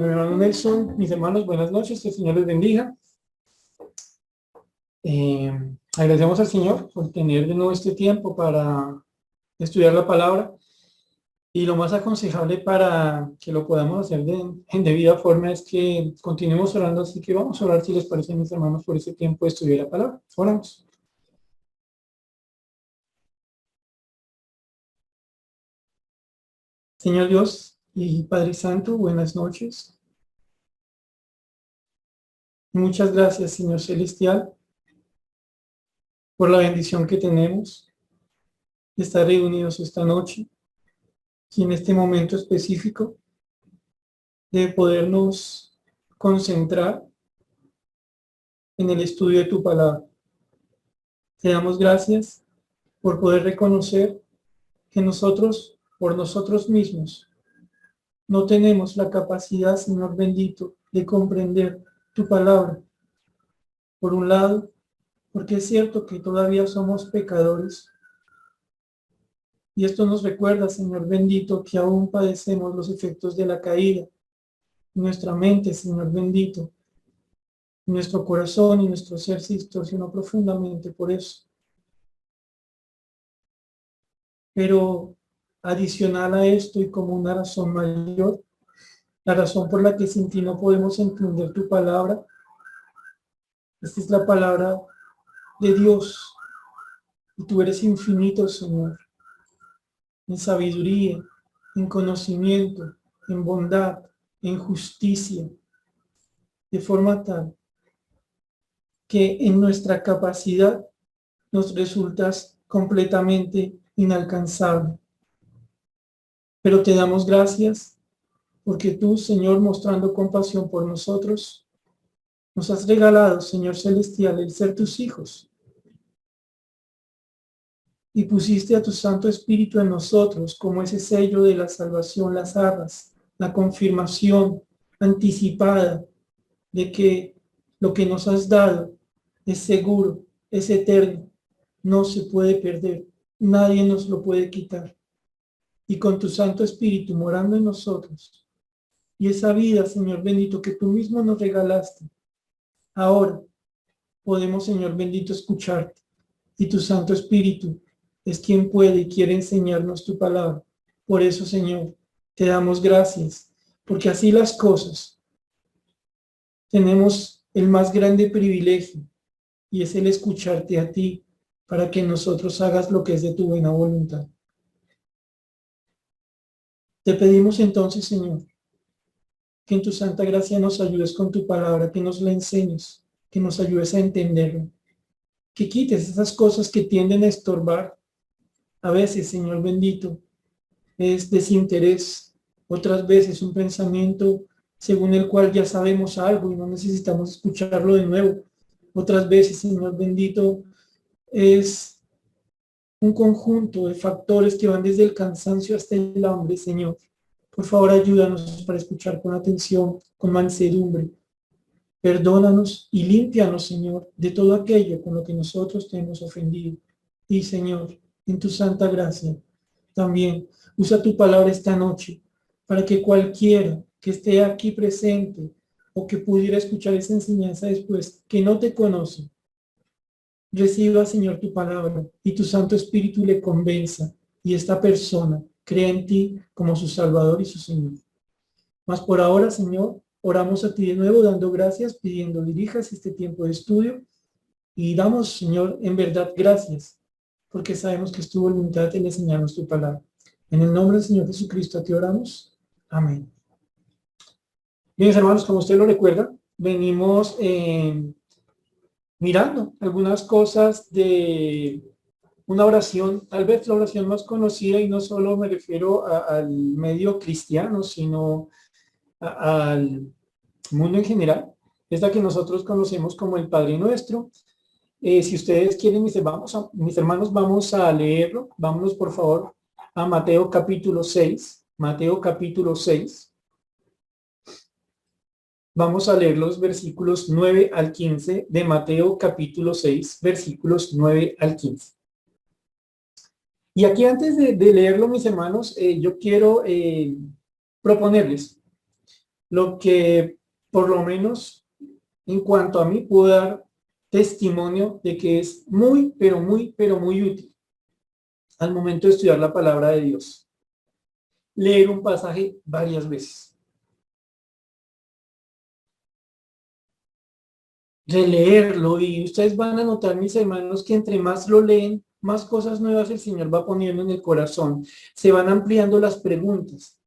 Mi hermano Nelson, mis hermanos, buenas noches, que el Señor les bendiga. Agradecemos al Señor por tener de nuevo este tiempo para estudiar la palabra, y lo más aconsejable para que lo podamos hacer en debida forma es que continuemos orando, así que vamos a orar, si les parece, mis hermanos, por ese tiempo de estudiar la palabra. Oramos. Señor Dios y Padre Santo, buenas noches. Muchas gracias, Señor Celestial, por la bendición que tenemos de estar reunidos esta noche y en este momento específico de podernos concentrar en el estudio de tu palabra. Te damos gracias por poder reconocer que nosotros, por nosotros mismos, no tenemos la capacidad, Señor bendito, de comprender tu palabra. Por un lado, porque es cierto que todavía somos pecadores, y esto nos recuerda, Señor bendito, que aún padecemos los efectos de la caída. Nuestra mente, Señor bendito, nuestro corazón y nuestro ser se distorsionó profundamente por eso. Pero adicional a esto, y como una razón mayor, la razón por la que sin ti no podemos entender tu palabra, esta es la palabra de Dios, y tú eres infinito, Señor, en sabiduría, en conocimiento, en bondad, en justicia, de forma tal que en nuestra capacidad nos resultas completamente inalcanzable. Pero te damos gracias porque tú, Señor, mostrando compasión por nosotros, nos has regalado, Señor Celestial, el ser tus hijos. Y pusiste a tu Santo Espíritu en nosotros como ese sello de la salvación, las arras, la confirmación anticipada de que lo que nos has dado es seguro, es eterno, no se puede perder, nadie nos lo puede quitar. Y con tu Santo Espíritu morando en nosotros, y esa vida, Señor bendito, que tú mismo nos regalaste, ahora podemos, Señor bendito, escucharte. Y tu Santo Espíritu es quien puede y quiere enseñarnos tu palabra. Por eso, Señor, te damos gracias, porque así las cosas, tenemos el más grande privilegio, y es el escucharte a ti, para que nosotros hagas lo que es de tu buena voluntad. Te pedimos entonces, Señor, que en tu santa gracia nos ayudes con tu palabra, que nos la enseñes, que nos ayudes a entenderla, que quites esas cosas que tienden a estorbar. A veces, Señor bendito, es desinterés, otras veces un pensamiento según el cual ya sabemos algo y no necesitamos escucharlo de nuevo. Otras veces, Señor bendito, es un conjunto de factores que van desde el cansancio hasta el hambre, Señor. Por favor, ayúdanos para escuchar con atención, con mansedumbre. Perdónanos y límpianos, Señor, de todo aquello con lo que nosotros te hemos ofendido. Y, Señor, en tu santa gracia, también usa tu palabra esta noche para que cualquiera que esté aquí presente o que pudiera escuchar esa enseñanza después, que no te conoce, reciba, Señor, tu palabra y tu Santo Espíritu le convenza, y esta persona crea en ti como su Salvador y su Señor. Mas por ahora, Señor, oramos a ti de nuevo, dando gracias, pidiendo dirijas este tiempo de estudio, y damos, Señor, en verdad gracias, porque sabemos que es tu voluntad en enseñarnos tu palabra. En el nombre del Señor Jesucristo a ti oramos. Amén. Bien, hermanos, como usted lo recuerda, venimos mirando algunas cosas de una oración, tal vez la oración más conocida, y no solo me refiero al medio cristiano, sino al mundo en general, es la que nosotros conocemos como el Padre Nuestro. Si ustedes quieren, mis hermanos, vamos a leerlo. Vámonos, por favor, a Mateo capítulo 6. Mateo capítulo 6. Vamos a leer los versículos 9 al 15 de Mateo capítulo 6, versículos 9 al 15. Y aquí, antes de leerlo, mis hermanos, yo quiero proponerles lo que por lo menos en cuanto a mí puedo dar testimonio de que es muy, pero muy útil al momento de estudiar la palabra de Dios. Leer un pasaje varias veces. Releerlo, y ustedes van a notar, mis hermanos, que entre más lo leen, más cosas nuevas el Señor va poniendo en el corazón. Se van ampliando las preguntas,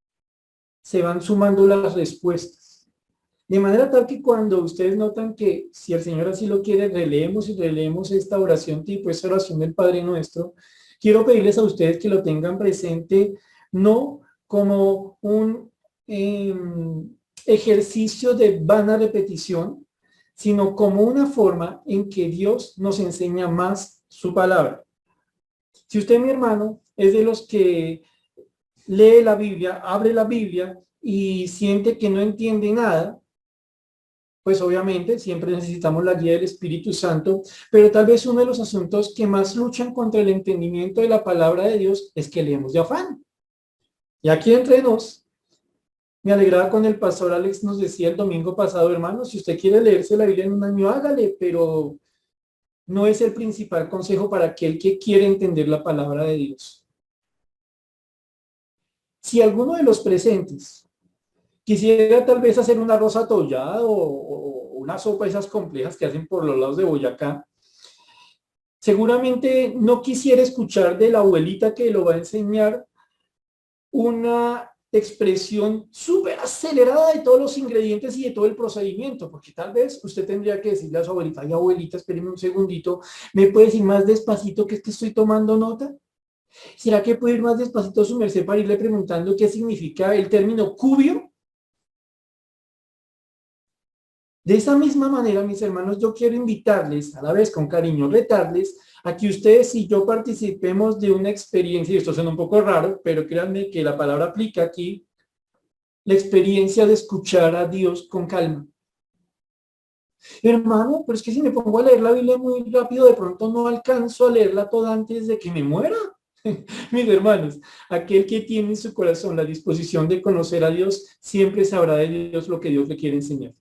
se van sumando las respuestas. De manera tal que cuando ustedes notan que, si el Señor así lo quiere, releemos y releemos esta oración tipo, esta oración del Padre Nuestro, quiero pedirles a ustedes que lo tengan presente, no como un ejercicio de vana repetición, sino como una forma en que Dios nos enseña más su palabra. Si usted, mi hermano, es de los que lee la Biblia, abre la Biblia y siente que no entiende nada, pues obviamente siempre necesitamos la guía del Espíritu Santo, pero tal vez uno de los asuntos que más luchan contra el entendimiento de la palabra de Dios es que leemos de afán. Y aquí entre nos, me alegraba con el pastor Alex, nos decía el domingo pasado, hermano, si usted quiere leerse la Biblia en un año, hágale, pero no es el principal consejo para aquel que quiere entender la palabra de Dios. Si alguno de los presentes quisiera tal vez hacer un arroz atollado o una sopa esas complejas que hacen por los lados de Boyacá, seguramente no quisiera escuchar de la abuelita que lo va a enseñar una expresión súper acelerada de todos los ingredientes y de todo el procedimiento, porque tal vez usted tendría que decirle a su abuelita, ay abuelita, espéreme un segundito, ¿me puede decir más despacito que es que estoy tomando nota? ¿Será que puede ir más despacito a su merced para irle preguntando qué significa el término cubio? De esa misma manera, mis hermanos, yo quiero invitarles, a la vez con cariño, retarles a que ustedes y yo participemos de una experiencia, y esto suena un poco raro, pero créanme que la palabra aplica aquí, la experiencia de escuchar a Dios con calma. Hermano, pero es que si me pongo a leer la Biblia muy rápido, de pronto no alcanzo a leerla toda antes de que me muera. Mis hermanos, aquel que tiene en su corazón la disposición de conocer a Dios, siempre sabrá de Dios lo que Dios le quiere enseñar.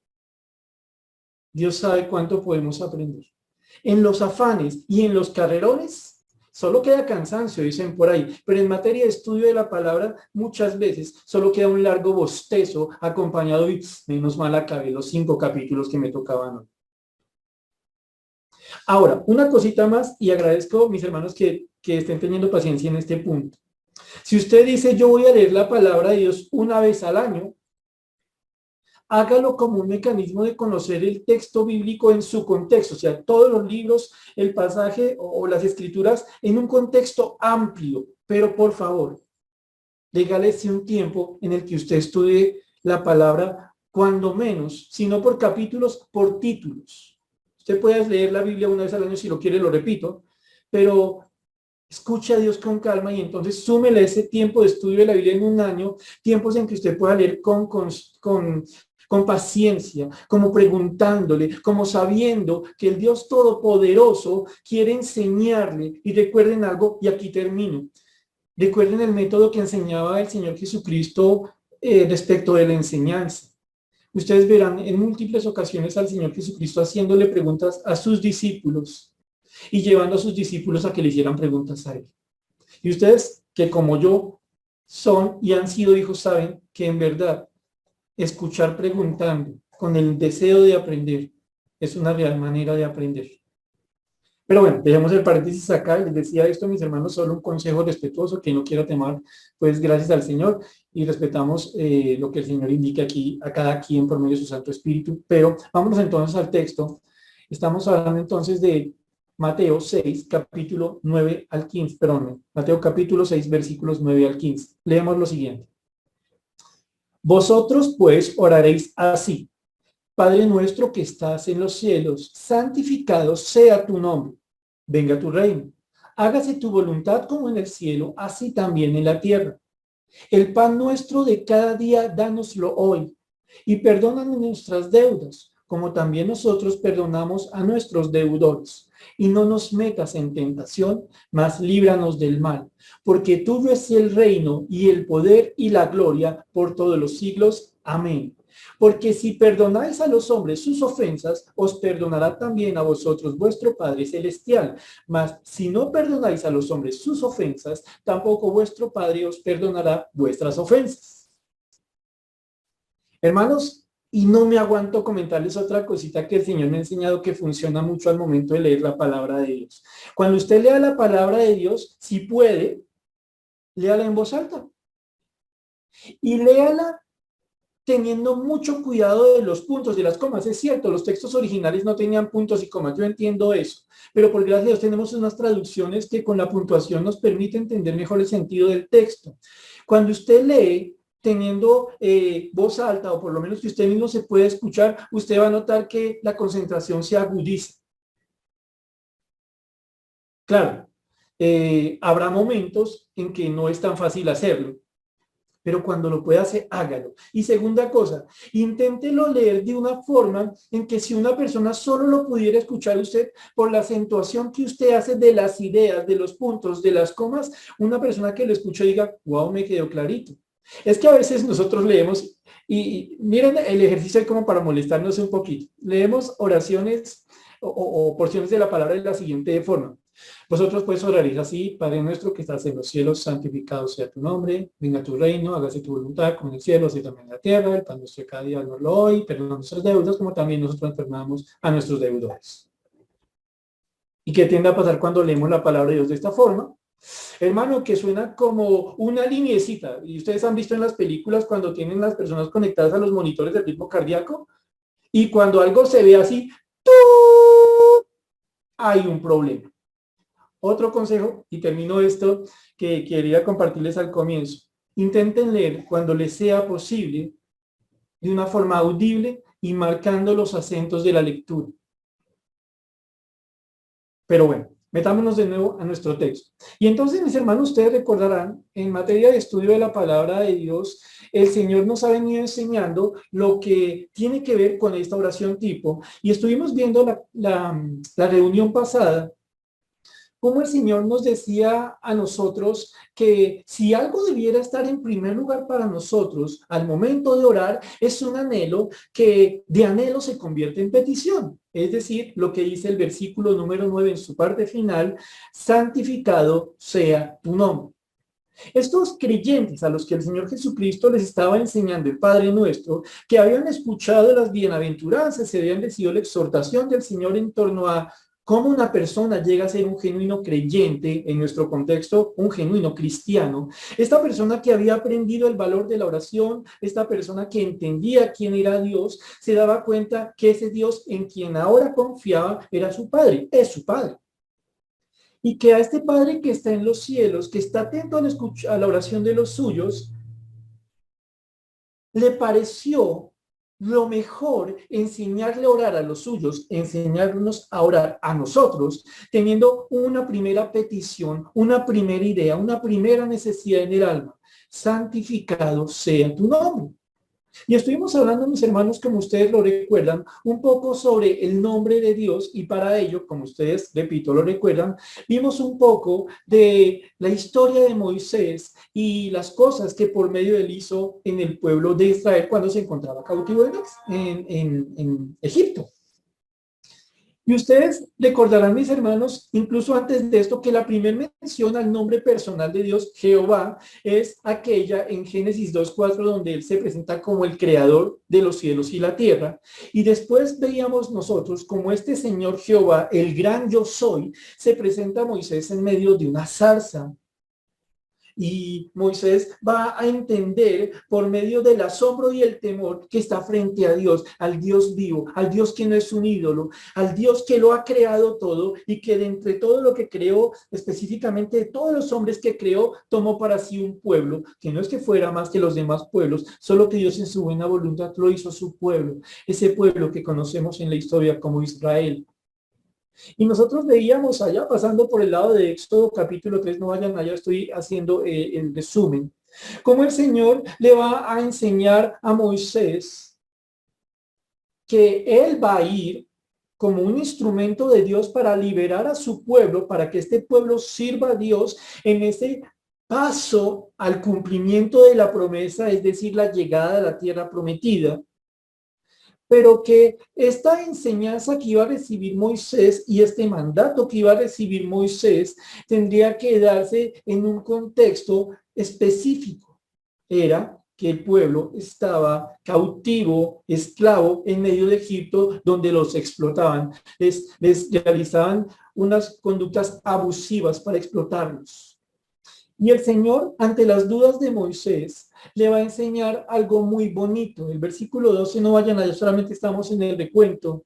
Dios sabe cuánto podemos aprender. En los afanes y en los carrerones, solo queda cansancio, dicen por ahí, pero en materia de estudio de la palabra, muchas veces solo queda un largo bostezo acompañado y menos mal acabé los 5 capítulos que me tocaban hoy. Ahora, una cosita más y agradezco, mis hermanos, que estén teniendo paciencia en este punto. Si usted dice, yo voy a leer la palabra de Dios una vez al año, hágalo como un mecanismo de conocer el texto bíblico en su contexto, o sea, todos los libros, el pasaje o las escrituras en un contexto amplio, pero por favor, regálese un tiempo en el que usted estudie la palabra, cuando menos, si no por capítulos, por títulos. Usted puede leer la Biblia una vez al año, si lo quiere, lo repito, pero escuche a Dios con calma y entonces súmele ese tiempo de estudio de la Biblia en un año, tiempos en que usted pueda leer con paciencia, como preguntándole, como sabiendo que el Dios Todopoderoso quiere enseñarle. Y recuerden algo, y aquí termino. Recuerden el método que enseñaba el Señor Jesucristo respecto de la enseñanza. Ustedes verán en múltiples ocasiones al Señor Jesucristo haciéndole preguntas a sus discípulos y llevando a sus discípulos a que le hicieran preguntas a él. Y ustedes, que como yo son y han sido hijos, saben que en verdad escuchar preguntando con el deseo de aprender es una real manera de aprender. Pero bueno, dejemos el paréntesis acá. Les decía esto, mis hermanos, solo un consejo respetuoso que no quiero tomar, pues gracias al Señor y respetamos lo que el Señor indica aquí a cada quien por medio de su Santo Espíritu. Pero vámonos entonces al texto. Estamos hablando entonces de Mateo 6, capítulo 9 al 15, perdón, Mateo capítulo 6, versículos 9 al 15. Leemos lo siguiente. Vosotros pues oraréis así: Padre nuestro que estás en los cielos, santificado sea tu nombre. Venga tu reino. Hágase tu voluntad como en el cielo, así también en la tierra. El pan nuestro de cada día, dánoslo hoy. Y perdónanos nuestras deudas, como también nosotros perdonamos a nuestros deudores. Y no nos metas en tentación, mas líbranos del mal. Porque tuyo es el reino y el poder y la gloria por todos los siglos. Amén. Porque si perdonáis a los hombres sus ofensas, os perdonará también a vosotros vuestro Padre Celestial. Mas si no perdonáis a los hombres sus ofensas, tampoco vuestro Padre os perdonará vuestras ofensas. Hermanos, y no me aguanto comentarles otra cosita que el Señor me ha enseñado que funciona mucho al momento de leer la palabra de Dios. Cuando usted lea la palabra de Dios, si puede, léala en voz alta. Y léala teniendo mucho cuidado de los puntos, de las comas. Es cierto, los textos originales no tenían puntos y comas, yo entiendo eso, pero por gracia de Dios tenemos unas traducciones que con la puntuación nos permite entender mejor el sentido del texto. Cuando usted lee teniendo voz alta, o por lo menos que usted mismo se puede escuchar, usted va a notar que la concentración se agudiza. Claro, habrá momentos en que no es tan fácil hacerlo, pero cuando lo pueda hacer, hágalo. Y segunda cosa, inténtelo leer de una forma en que si una persona solo lo pudiera escuchar usted por la acentuación que usted hace de las ideas, de los puntos, de las comas, una persona que lo escuche diga, wow, me quedó clarito. Es que a veces nosotros leemos, y miren el ejercicio es como para molestarnos un poquito. Leemos oraciones o porciones de la palabra de la siguiente forma. Vosotros pues oraréis así: Padre nuestro que estás en los cielos, santificado sea tu nombre, venga tu reino, hágase tu voluntad como en el cielo, así también en la tierra. El pan nuestro de cada día danoslo hoy, perdona nuestras deudas como también nosotros perdonamos a nuestros deudores. ¿Y qué tiende a pasar cuando leemos la palabra de Dios de esta forma? Hermano, que suena como una liniecita. Y ustedes han visto en las películas cuando tienen las personas conectadas a los monitores del ritmo cardíaco, y cuando algo se ve así, ¡tú!, hay un problema. Otro consejo, y termino esto que quería compartirles al comienzo: intenten leer cuando les sea posible de una forma audible y marcando los acentos de la lectura. Pero bueno, metámonos de nuevo a nuestro texto. Y entonces, mis hermanos, ustedes recordarán, en materia de estudio de la palabra de Dios, el Señor nos ha venido enseñando lo que tiene que ver con esta oración tipo. Y estuvimos viendo la reunión pasada, como el Señor nos decía a nosotros que si algo debiera estar en primer lugar para nosotros al momento de orar, es un anhelo que de anhelo se convierte en petición. Es decir, lo que dice el versículo número 9 en su parte final: santificado sea tu nombre. Estos creyentes a los que el Señor Jesucristo les estaba enseñando el Padre Nuestro, que habían escuchado las bienaventuranzas, se habían recibido la exhortación del Señor en torno a cómo una persona llega a ser un genuino creyente, en nuestro contexto, un genuino cristiano. Esta persona que había aprendido el valor de la oración, esta persona que entendía quién era Dios, se daba cuenta que ese Dios en quien ahora confiaba era su Padre, es su Padre. Y que a este Padre que está en los cielos, que está atento a la oración de los suyos, le pareció lo mejor enseñarle a orar a los suyos, enseñarnos a orar a nosotros, teniendo una primera petición, una primera idea, una primera necesidad en el alma: santificado sea tu nombre. Y estuvimos hablando, mis hermanos, como ustedes lo recuerdan, un poco sobre el nombre de Dios, y para ello, como ustedes, repito, lo recuerdan, vimos un poco de la historia de Moisés y las cosas que por medio de él hizo en el pueblo de Israel cuando se encontraba cautivo en Egipto. Y ustedes recordarán, mis hermanos, incluso antes de esto, que la primera mención al nombre personal de Dios, Jehová, es aquella en Génesis 2:4, donde él se presenta como el creador de los cielos y la tierra. Y después veíamos nosotros como este Señor Jehová, el gran yo soy, se presenta a Moisés en medio de una zarza. Y Moisés va a entender por medio del asombro y el temor que está frente a Dios, al Dios vivo, al Dios que no es un ídolo, al Dios que lo ha creado todo, y que de entre todo lo que creó, específicamente de todos los hombres que creó, tomó para sí un pueblo, que no es que fuera más que los demás pueblos, solo que Dios en su buena voluntad lo hizo su pueblo, ese pueblo que conocemos en la historia como Israel. Y nosotros veíamos allá, pasando por el lado de Éxodo capítulo 3, no vayan allá, estoy haciendo el resumen, cómo el Señor le va a enseñar a Moisés que él va a ir como un instrumento de Dios para liberar a su pueblo, para que este pueblo sirva a Dios en ese paso al cumplimiento de la promesa, es decir, la llegada a la tierra prometida. pero que esta enseñanza que iba a recibir Moisés y este mandato que iba a recibir Moisés tendría que darse en un contexto específico. Era que el pueblo estaba cautivo, esclavo en medio de Egipto, donde los explotaban, les realizaban unas conductas abusivas para explotarlos. Y el Señor, ante las dudas de Moisés, le va a enseñar algo muy bonito. El versículo 12, no vayan allá, solamente estamos en el recuento.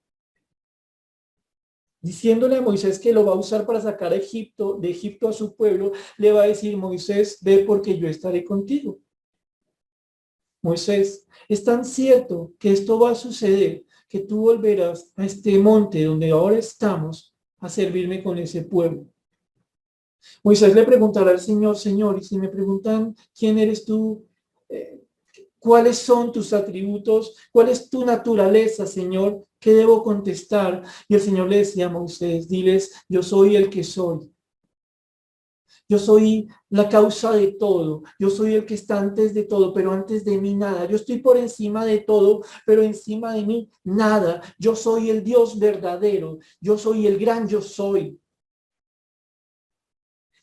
Diciéndole a Moisés que lo va a usar para sacar de Egipto a su pueblo, le va a decir: Moisés, ve porque yo estaré contigo. Moisés, es tan cierto que esto va a suceder, que tú volverás a este monte donde ahora estamos a servirme con ese pueblo. Moisés le preguntará al Señor: Señor, y si me preguntan quién eres tú, ¿cuáles son tus atributos? ¿Cuál es tu naturaleza, Señor? ¿Qué debo contestar? Y el Señor le decía a Moisés: diles, yo soy el que soy. Yo soy la causa de todo. Yo soy el que está antes de todo, pero antes de mí nada. Yo estoy por encima de todo, pero encima de mí nada. Yo soy el Dios verdadero. Yo soy el gran yo soy.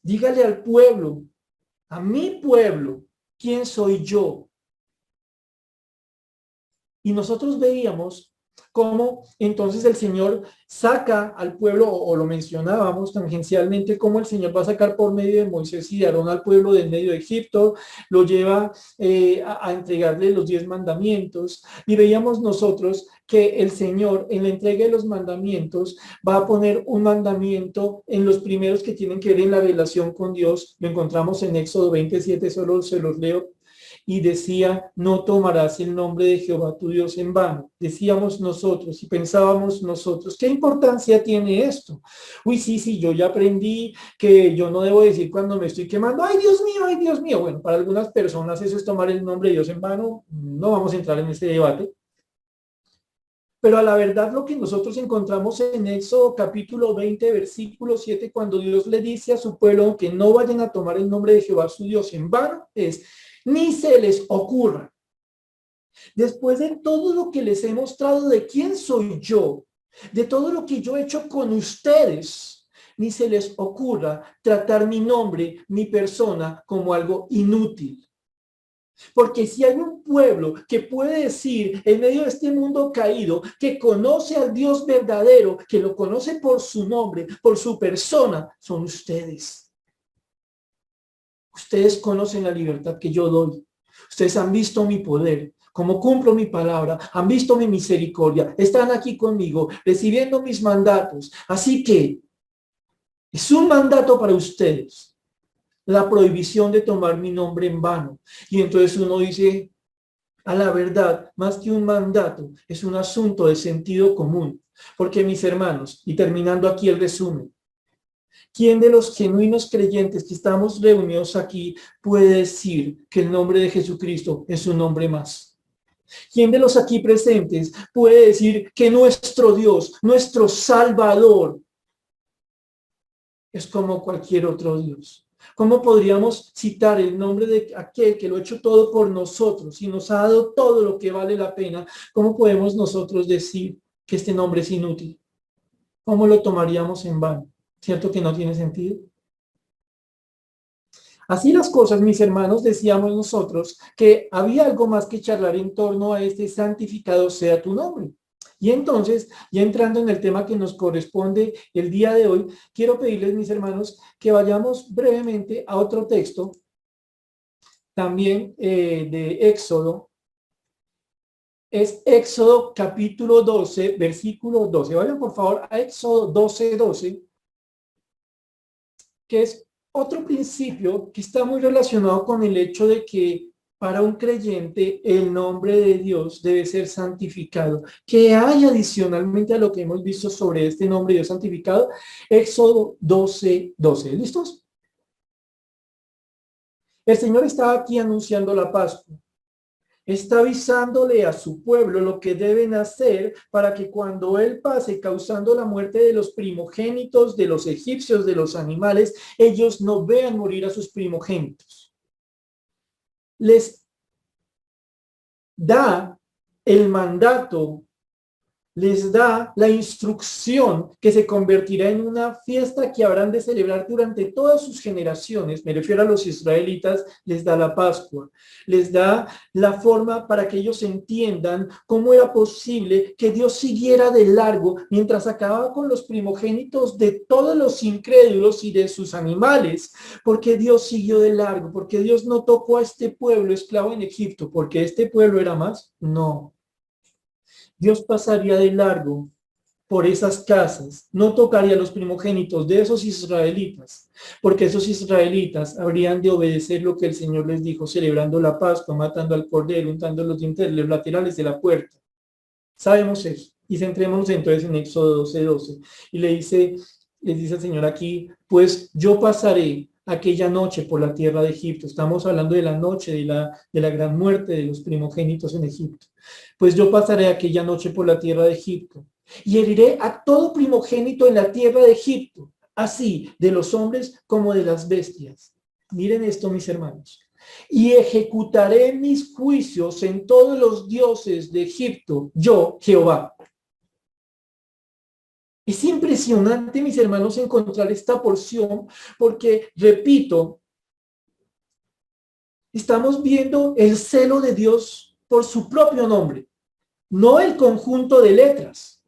Dígale al pueblo, a mi pueblo, ¿quién soy yo? Y nosotros veíamos cómo entonces el Señor saca al pueblo, o lo mencionábamos tangencialmente, cómo el Señor va a sacar por medio de Moisés y de Aarón al pueblo del medio de Egipto, lo lleva a entregarle los 10 mandamientos, y veíamos nosotros que el Señor en la entrega de los mandamientos va a poner un mandamiento en los primeros que tienen que ver en la relación con Dios. Lo encontramos en Éxodo 27, solo se los leo. Y decía: no tomarás el nombre de Jehová tu Dios en vano. Decíamos nosotros y pensábamos nosotros, ¿qué importancia tiene esto? Uy, sí, yo ya aprendí que yo no debo decir cuando me estoy quemando: ay, Dios mío, ay, Dios mío. Bueno, para algunas personas eso es tomar el nombre de Dios en vano. No vamos a entrar en este debate. Pero a la verdad lo que nosotros encontramos en Éxodo capítulo 20, versículo 7, cuando Dios le dice a su pueblo que no vayan a tomar el nombre de Jehová su Dios en vano, es: ni se les ocurra. Después de todo lo que les he mostrado de quién soy yo, de todo lo que yo he hecho con ustedes, ni se les ocurra tratar mi nombre, mi persona, como algo inútil. Porque si hay un pueblo que puede decir en medio de este mundo caído que conoce al Dios verdadero, que lo conoce por su nombre, por su persona, son ustedes. Ustedes conocen la libertad que yo doy. Ustedes han visto mi poder, cómo cumplo mi palabra, han visto mi misericordia, están aquí conmigo, recibiendo mis mandatos. Así que es un mandato para ustedes, la prohibición de tomar mi nombre en vano. Y entonces uno dice: a la verdad, más que un mandato, es un asunto de sentido común. Porque, mis hermanos, y terminando aquí el resumen, ¿quién de los genuinos creyentes que estamos reunidos aquí puede decir que el nombre de Jesucristo es un nombre más? ¿Quién de los aquí presentes puede decir que nuestro Dios, nuestro Salvador, es como cualquier otro Dios? ¿Cómo podríamos citar el nombre de aquel que lo ha hecho todo por nosotros y nos ha dado todo lo que vale la pena? ¿Cómo podemos nosotros decir que este nombre es inútil? ¿Cómo lo tomaríamos en vano? ¿Cierto que no tiene sentido? Así las cosas, mis hermanos, decíamos nosotros que había algo más que charlar en torno a este santificado sea tu nombre. Y entonces, ya entrando en el tema que nos corresponde el día de hoy, quiero pedirles, mis hermanos, que vayamos brevemente a otro texto, también de Éxodo. Es Éxodo capítulo 12, versículo 12. Vayan por favor a Éxodo 12, 12, que es otro principio que está muy relacionado con el hecho de que para un creyente el nombre de Dios debe ser santificado. ¿Qué hay adicionalmente a lo que hemos visto sobre este nombre de Dios santificado? Éxodo 12, 12. ¿Listos? El Señor está aquí anunciando la Pascua. Está avisándole a su pueblo lo que deben hacer para que cuando Él pase causando la muerte de los primogénitos, de los egipcios, de los animales, ellos no vean morir a sus primogénitos. Les da el mandato les da la instrucción que se convertirá en una fiesta que habrán de celebrar durante todas sus generaciones. Me refiero a los israelitas, les da la Pascua, les da la forma para que ellos entiendan cómo era posible que Dios siguiera de largo mientras acababa con los primogénitos de todos los incrédulos y de sus animales, porque Dios siguió de largo, porque Dios no tocó a este pueblo esclavo en Egipto, porque este pueblo era más, no. Dios pasaría de largo por esas casas, no tocaría a los primogénitos de esos israelitas, porque esos israelitas habrían de obedecer lo que el Señor les dijo, celebrando la Pascua, matando al cordero, untando los dinteles, los laterales de la puerta. Sabemos eso. Y centrémonos entonces en Éxodo 12:12. Y les dice el Señor aquí, pues yo pasaré aquella noche por la tierra de Egipto. Estamos hablando de la noche de la gran muerte de los primogénitos en Egipto. Pues yo pasaré aquella noche por la tierra de Egipto y heriré a todo primogénito en la tierra de Egipto, así de los hombres como de las bestias. Miren esto, mis hermanos. Y ejecutaré mis juicios en todos los dioses de Egipto, yo, Jehová. Es impresionante, mis hermanos, encontrar esta porción, porque, repito, estamos viendo el celo de Dios por su propio nombre, no el conjunto de letras.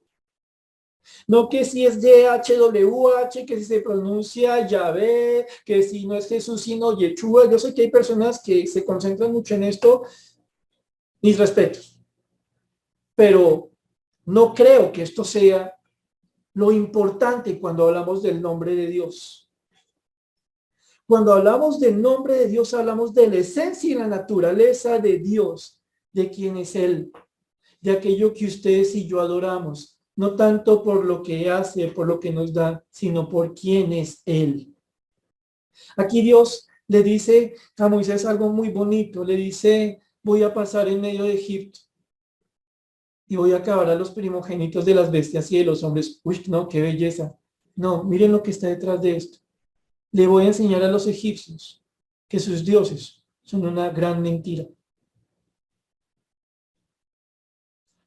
No que si es YHWH, que si se pronuncia Yahvé, que si no es Jesús, sino Yeshua. Yo sé que hay personas que se concentran mucho en esto, mis respetos. Pero no creo que esto sea lo importante cuando hablamos del nombre de Dios. Cuando hablamos del nombre de Dios, hablamos de la esencia y la naturaleza de Dios, de quién es Él, de aquello que ustedes y yo adoramos, no tanto por lo que hace, por lo que nos da, sino por quién es Él. Aquí Dios le dice a Moisés algo muy bonito, le dice, voy a pasar en medio de Egipto y voy a acabar a los primogénitos de las bestias y de los hombres. Uy, no, qué belleza. No, miren lo que está detrás de esto. Le voy a enseñar a los egipcios que sus dioses son una gran mentira.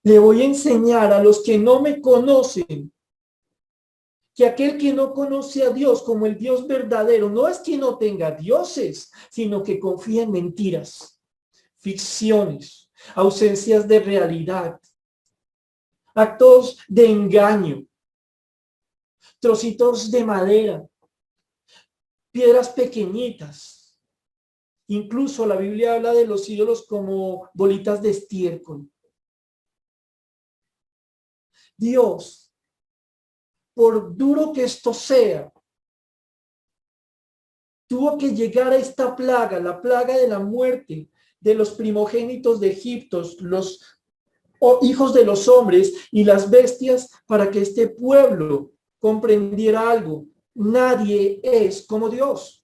Le voy a enseñar a los que no me conocen que aquel que no conoce a Dios como el Dios verdadero no es que no tenga dioses, sino que confía en mentiras, ficciones, ausencias de realidad, actos de engaño, trocitos de madera, piedras pequeñitas. Incluso la Biblia habla de los ídolos como bolitas de estiércol. Dios, por duro que esto sea, tuvo que llegar a esta plaga, la plaga de la muerte de los primogénitos de Egipto, los hijos de los hombres y las bestias, para que este pueblo comprendiera algo. Nadie es como Dios.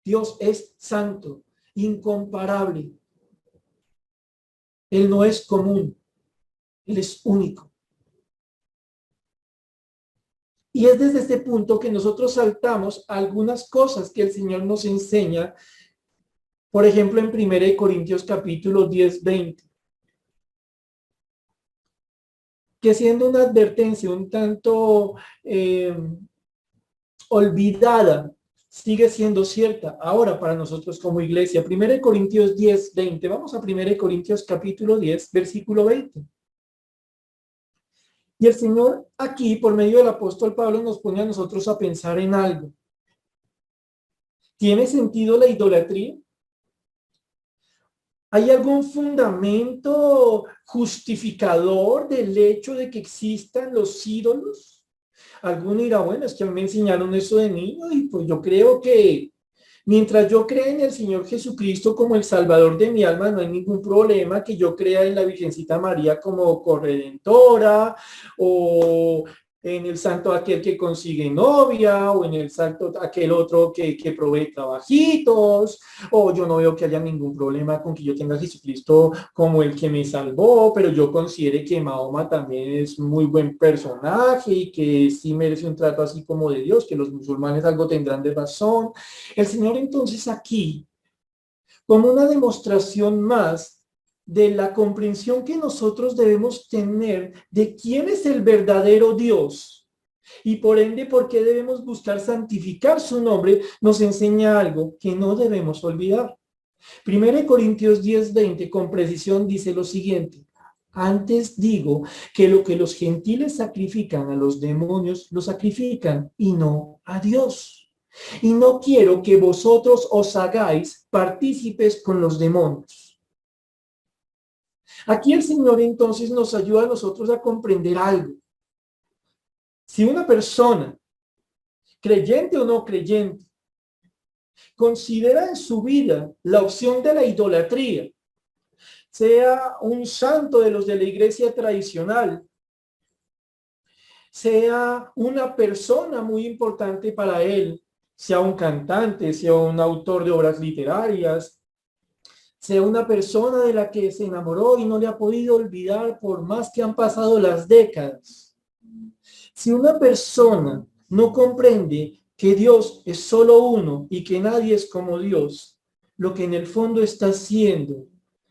Dios es santo, incomparable. Él no es común, Él es único. Y es desde este punto que nosotros saltamos algunas cosas que el Señor nos enseña, por ejemplo, en 1 Corintios capítulo 10-20, que siendo una advertencia un tanto olvidada, sigue siendo cierta ahora para nosotros como iglesia. 1 Corintios 10-20, vamos a 1 Corintios capítulo 10, versículo 20. Y el Señor aquí, por medio del apóstol Pablo, nos pone a nosotros a pensar en algo. ¿Tiene sentido la idolatría? ¿Hay algún fundamento justificador del hecho de que existan los ídolos? Alguno dirá, bueno, es que a mí me enseñaron eso de niño y pues yo creo que mientras yo crea en el Señor Jesucristo como el Salvador de mi alma, no hay ningún problema que yo crea en la Virgencita María como corredentora o en el santo aquel que consigue novia o en el santo aquel otro que provee trabajitos, o yo no veo que haya ningún problema con que yo tenga a Jesucristo como el que me salvó, pero yo considere que Mahoma también es muy buen personaje y que sí merece un trato así como de Dios, que los musulmanes algo tendrán de razón. El Señor entonces aquí, como una demostración más, de la comprensión que nosotros debemos tener de quién es el verdadero Dios y por ende por qué debemos buscar santificar su nombre, nos enseña algo que no debemos olvidar. 1 Corintios 10:20 con precisión dice lo siguiente: antes digo que lo que los gentiles sacrifican a los demonios, lo sacrifican y no a Dios. Y no quiero que vosotros os hagáis partícipes con los demonios. Aquí el Señor entonces nos ayuda a nosotros a comprender algo. Si una persona, creyente o no creyente, considera en su vida la opción de la idolatría, sea un santo de los de la iglesia tradicional, sea una persona muy importante para él, sea un cantante, sea un autor de obras literarias, sea una persona de la que se enamoró y no le ha podido olvidar por más que han pasado las décadas. Si una persona no comprende que Dios es solo uno y que nadie es como Dios, lo que en el fondo está haciendo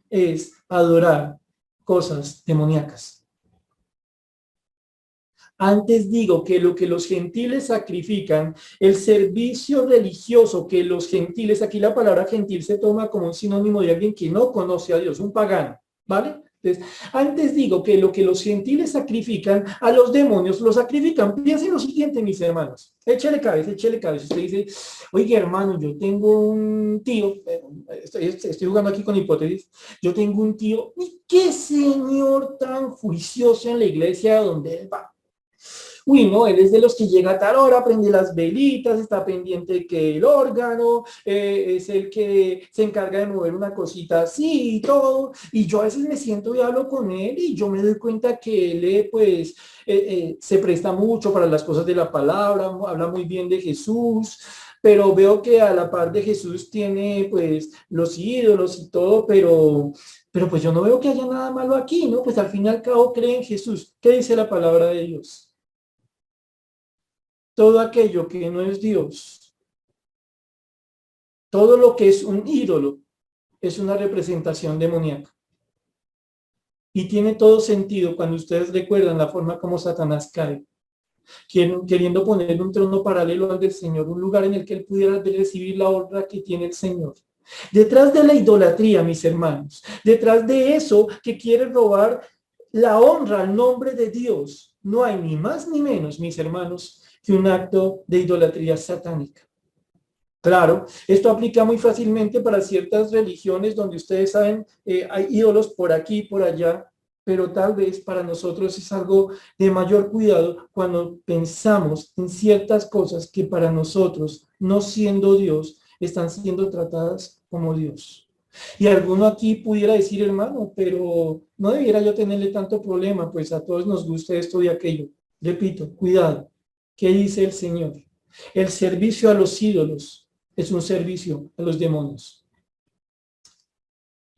es adorar cosas demoníacas. Antes digo que lo que los gentiles sacrifican, el servicio religioso que los gentiles, aquí la palabra gentil se toma como un sinónimo de alguien que no conoce a Dios, un pagano, ¿vale? Entonces, antes digo que lo que los gentiles sacrifican a los demonios, lo sacrifican. Piensen lo siguiente, mis hermanos. Échele cabeza, échele cabeza. Usted dice, oye, hermano, yo tengo un tío, estoy jugando aquí con hipótesis, yo tengo un tío, y qué señor tan juicioso en la iglesia donde él va. Uy, no, él es de los que llega a tal hora, prende las velitas, está pendiente que el órgano, es el que se encarga de mover una cosita así y todo. Y yo a veces me siento y hablo con él y yo me doy cuenta que él, pues, se presta mucho para las cosas de la palabra, habla muy bien de Jesús, pero veo que a la par de Jesús tiene, pues, los ídolos y todo, pero pues yo no veo que haya nada malo aquí, ¿no? Pues al fin y al cabo cree en Jesús. ¿Qué dice la palabra de Dios? Todo aquello que no es Dios, todo lo que es un ídolo, es una representación demoníaca. Y tiene todo sentido cuando ustedes recuerdan la forma como Satanás cae, queriendo poner un trono paralelo al del Señor, un lugar en el que él pudiera recibir la honra que tiene el Señor. Detrás de la idolatría, mis hermanos, detrás de eso que quiere robar la honra al nombre de Dios, no hay ni más ni menos, mis hermanos, que un acto de idolatría satánica. Claro, esto aplica muy fácilmente para ciertas religiones donde ustedes saben, hay ídolos por aquí y por allá, pero tal vez para nosotros es algo de mayor cuidado cuando pensamos en ciertas cosas que para nosotros, no siendo Dios, están siendo tratadas como Dios. Y alguno aquí pudiera decir, hermano, pero no debiera yo tenerle tanto problema, pues a todos nos gusta esto y aquello. Repito, cuidado. ¿Qué dice el Señor? El servicio a los ídolos es un servicio a los demonios.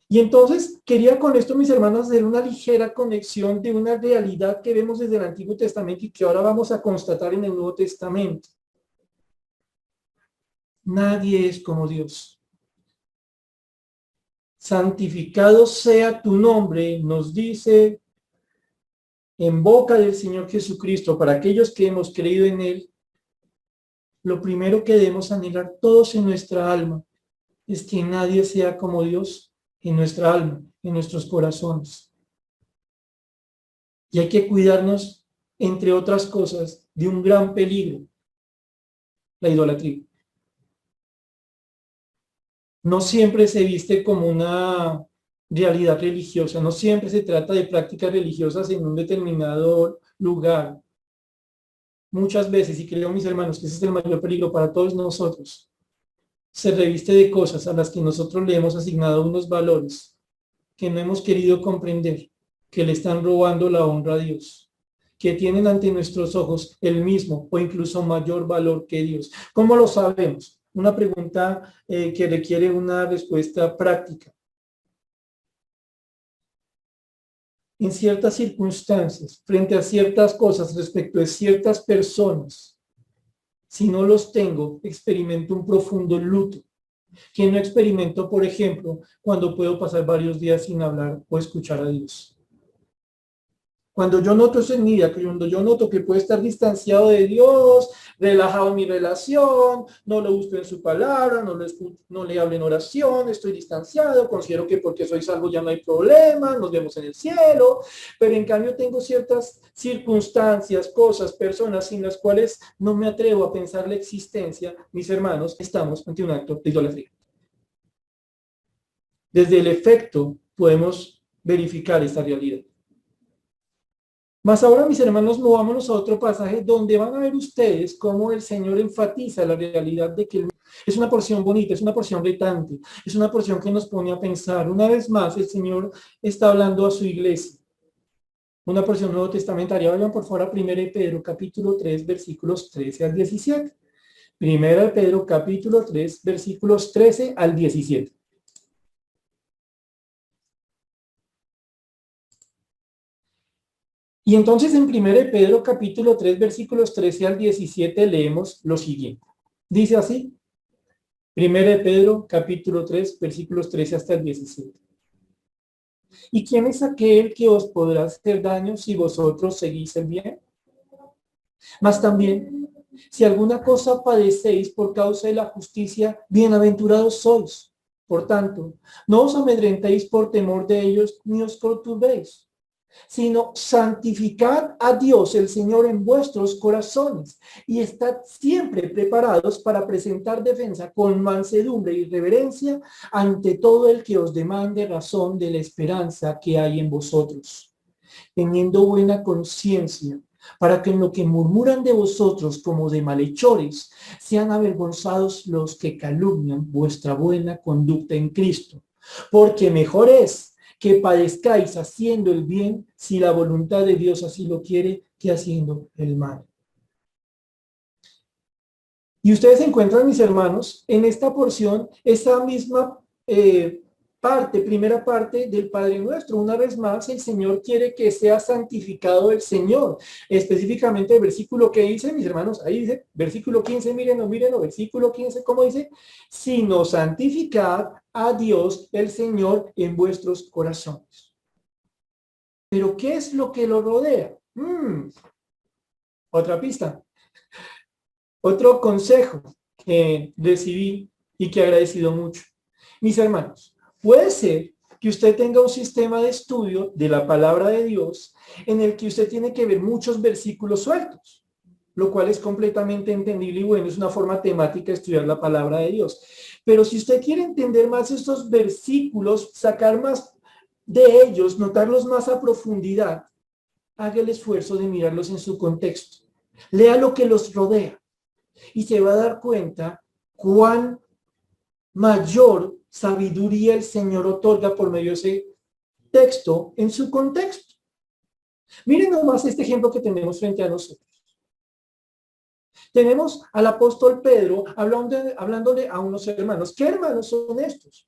Y entonces quería con esto, mis hermanos, hacer una ligera conexión de una realidad que vemos desde el Antiguo Testamento y que ahora vamos a constatar en el Nuevo Testamento. Nadie es como Dios. Santificado sea tu nombre, nos dice en boca del Señor Jesucristo, para aquellos que hemos creído en Él. Lo primero que debemos anhelar todos en nuestra alma es que nadie sea como Dios en nuestra alma, en nuestros corazones. Y hay que cuidarnos, entre otras cosas, de un gran peligro, la idolatría. No siempre se viste como una realidad religiosa, no siempre se trata de prácticas religiosas en un determinado lugar. Muchas veces, y creo, mis hermanos, que ese es el mayor peligro para todos nosotros, se reviste de cosas a las que nosotros le hemos asignado unos valores que no hemos querido comprender, que le están robando la honra a Dios, que tienen ante nuestros ojos el mismo o incluso mayor valor que Dios. ¿Cómo lo sabemos? Una pregunta que requiere una respuesta práctica. En ciertas circunstancias, frente a ciertas cosas, respecto de ciertas personas, si no los tengo, experimento un profundo luto, que no experimento, por ejemplo, cuando puedo pasar varios días sin hablar o escuchar a Dios. Cuando yo noto eso en mi vida, cuando yo noto que puedo estar distanciado de Dios, relajado en mi relación, no lo busco en su palabra, no le hablo en oración, estoy distanciado, considero que porque soy salvo ya no hay problema, nos vemos en el cielo, pero en cambio tengo ciertas circunstancias, cosas, personas sin las cuales no me atrevo a pensar la existencia, mis hermanos, estamos ante un acto de idolatría. Desde el efecto podemos verificar esta realidad. Mas ahora, mis hermanos, movámonos a otro pasaje donde van a ver ustedes cómo el Señor enfatiza la realidad de que es una porción bonita, es una porción retante, es una porción que nos pone a pensar. Una vez más, el Señor está hablando a su iglesia. Una porción nuevo testamentaria. Vayan por favor a 1 de Pedro, capítulo 3, versículos 13 al 17. 1 de Pedro, capítulo 3, versículos 13 al 17. Y entonces en 1 de Pedro capítulo 3 versículos 13 al 17 leemos lo siguiente. Dice así, 1 de Pedro capítulo 3 versículos 13 hasta el 17. ¿Y quién es aquel que os podrá hacer daño si vosotros seguís el bien? Mas también, si alguna cosa padecéis por causa de la justicia, bienaventurados sois. Por tanto, no os amedrentéis por temor de ellos, ni os perturbéis, sino santificad a Dios el Señor en vuestros corazones y estad siempre preparados para presentar defensa con mansedumbre y reverencia ante todo el que os demande razón de la esperanza que hay en vosotros, teniendo buena conciencia, para que en lo que murmuran de vosotros como de malhechores sean avergonzados los que calumnian vuestra buena conducta en Cristo, porque mejor es que padezcáis haciendo el bien, si la voluntad de Dios así lo quiere, que haciendo el mal. Y ustedes encuentran, mis hermanos, en esta porción, esa misma primera parte del Padre Nuestro. Una vez más, el Señor quiere que sea santificado el Señor. Específicamente el versículo que dice, mis hermanos, ahí dice, versículo 15, mírenlo, versículo 15, ¿cómo dice? Sino santificad a Dios el Señor en vuestros corazones. Pero ¿qué es lo que lo rodea? Otra pista. Otro consejo que recibí y que he agradecido mucho. Mis hermanos, puede ser que usted tenga un sistema de estudio de la palabra de Dios en el que usted tiene que ver muchos versículos sueltos, lo cual es completamente entendible y bueno, es una forma temática de estudiar la palabra de Dios. Pero si usted quiere entender más estos versículos, sacar más de ellos, notarlos más a profundidad, haga el esfuerzo de mirarlos en su contexto. Lea lo que los rodea y se va a dar cuenta cuán mayor sabiduría el Señor otorga por medio de ese texto en su contexto. Miren nomás este ejemplo que tenemos frente a nosotros. Tenemos al apóstol Pedro hablándole a unos hermanos. ¿Qué hermanos son estos?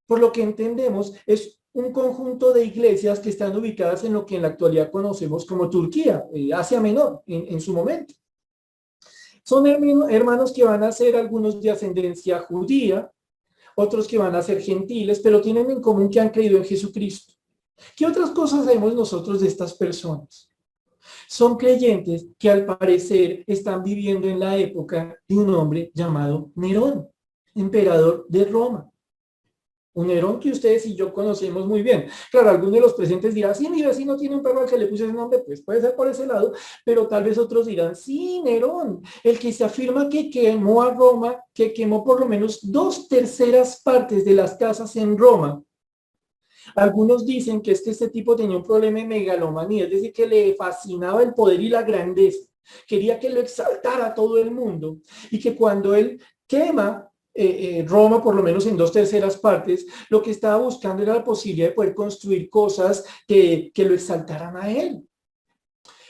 Por lo que entendemos, es un conjunto de iglesias que están ubicadas en lo que en la actualidad conocemos como Turquía, Asia Menor, en su momento. Son hermanos que van a ser algunos de ascendencia judía, otros que van a ser gentiles, pero tienen en común que han creído en Jesucristo. ¿Qué otras cosas sabemos nosotros de estas personas? Son creyentes que al parecer están viviendo en la época de un hombre llamado Nerón, emperador de Roma. Un Nerón que ustedes y yo conocemos muy bien. Claro, algunos de los presentes dirán, sí, mi vecino tiene un perro al que le puse ese nombre, pues puede ser por ese lado, pero tal vez otros dirán, sí, Nerón, el que se afirma que quemó a Roma, que quemó por lo menos 2/3 partes de las casas en Roma. Algunos dicen que es que este tipo tenía un problema de megalomanía, es decir, que le fascinaba el poder y la grandeza. Quería que lo exaltara todo el mundo y que cuando él quema Roma, por lo menos en 2/3 partes, lo que estaba buscando era la posibilidad de poder construir cosas que lo exaltaran a él.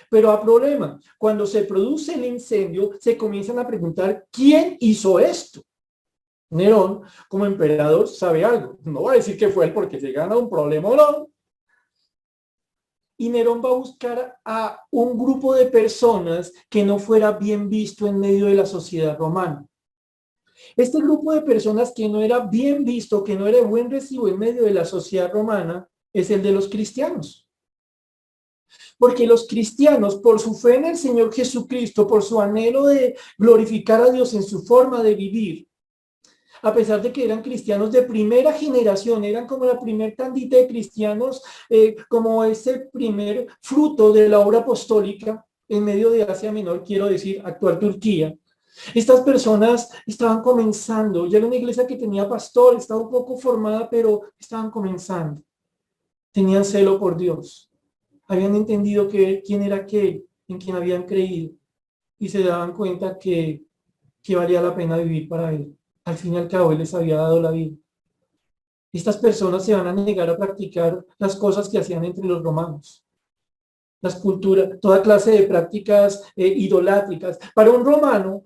Pero a problema, cuando se produce el incendio, se comienzan a preguntar, ¿quién hizo esto? Nerón, como emperador, sabe algo. No va a decir que fue él porque se gana un problema o no. Y Nerón va a buscar a un grupo de personas que no fuera bien visto en medio de la sociedad romana. Este grupo de personas que no era bien visto, que no era de buen recibo en medio de la sociedad romana, es el de los cristianos. Porque los cristianos, por su fe en el Señor Jesucristo, por su anhelo de glorificar a Dios en su forma de vivir, a pesar de que eran cristianos de primera generación, eran como la primer tandita de cristianos, como ese primer fruto de la obra apostólica en medio de Asia Menor, quiero decir, actual Turquía. Estas personas estaban comenzando, ya era una iglesia que tenía pastor, estaba un poco formada, pero estaban comenzando. Tenían celo por Dios. Habían entendido quién era aquel en quien habían creído y se daban cuenta que valía la pena vivir para él. Al fin y al cabo, él les había dado la vida. Estas personas se van a negar a practicar las cosas que hacían entre los romanos. Las culturas, toda clase de prácticas idolátricas. Para un romano,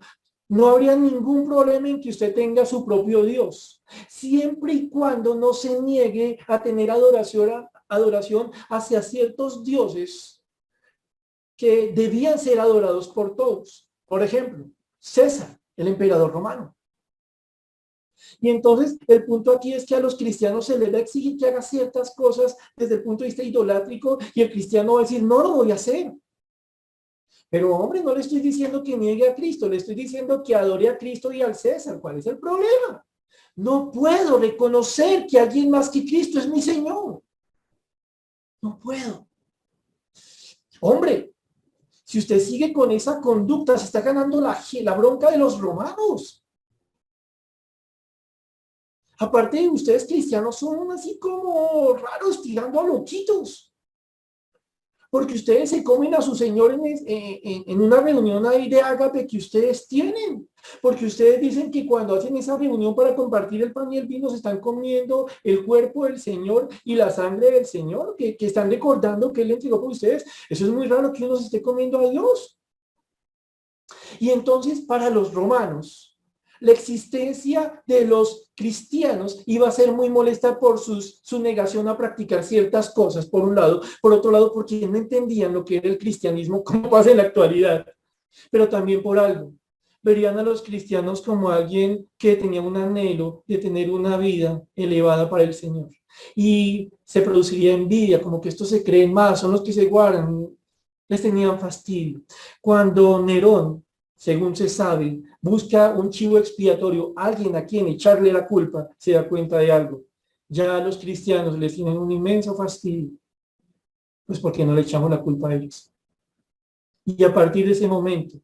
no habría ningún problema en que usted tenga su propio Dios, siempre y cuando no se niegue a tener adoración hacia ciertos dioses que debían ser adorados por todos. Por ejemplo, César, el emperador romano. Y entonces el punto aquí es que a los cristianos se les va a exigir que haga ciertas cosas desde el punto de vista idolátrico y el cristiano va a decir, no lo voy a hacer. Pero hombre, no le estoy diciendo que niegue a Cristo, le estoy diciendo que adore a Cristo y al César. ¿Cuál es el problema? No puedo reconocer que alguien más que Cristo es mi Señor. No puedo. Hombre, si usted sigue con esa conducta, se está ganando la bronca de los romanos. Aparte, ustedes cristianos son así como raros, tirando a loquitos. Porque ustedes se comen a su Señor en una reunión ahí de ágape que ustedes tienen. Porque ustedes dicen que cuando hacen esa reunión para compartir el pan y el vino, se están comiendo el cuerpo del Señor y la sangre del Señor, que están recordando que Él le entregó por ustedes. Eso es muy raro que uno se esté comiendo a Dios. Y entonces, para los romanos, la existencia de los cristianos iba a ser muy molesta por su negación a practicar ciertas cosas, por un lado. Por otro lado, porque no entendían lo que era el cristianismo, como pasa en la actualidad. Pero también por algo. Verían a los cristianos como alguien que tenía un anhelo de tener una vida elevada para el Señor. Y se produciría envidia, como que estos se creen más, son los que se guardan. Les tenían fastidio. Cuando Nerón, según se sabe, busca un chivo expiatorio, alguien a quien echarle la culpa, se da cuenta de algo. Ya a los cristianos les tienen un inmenso fastidio, pues porque no le echamos la culpa a ellos. Y a partir de ese momento,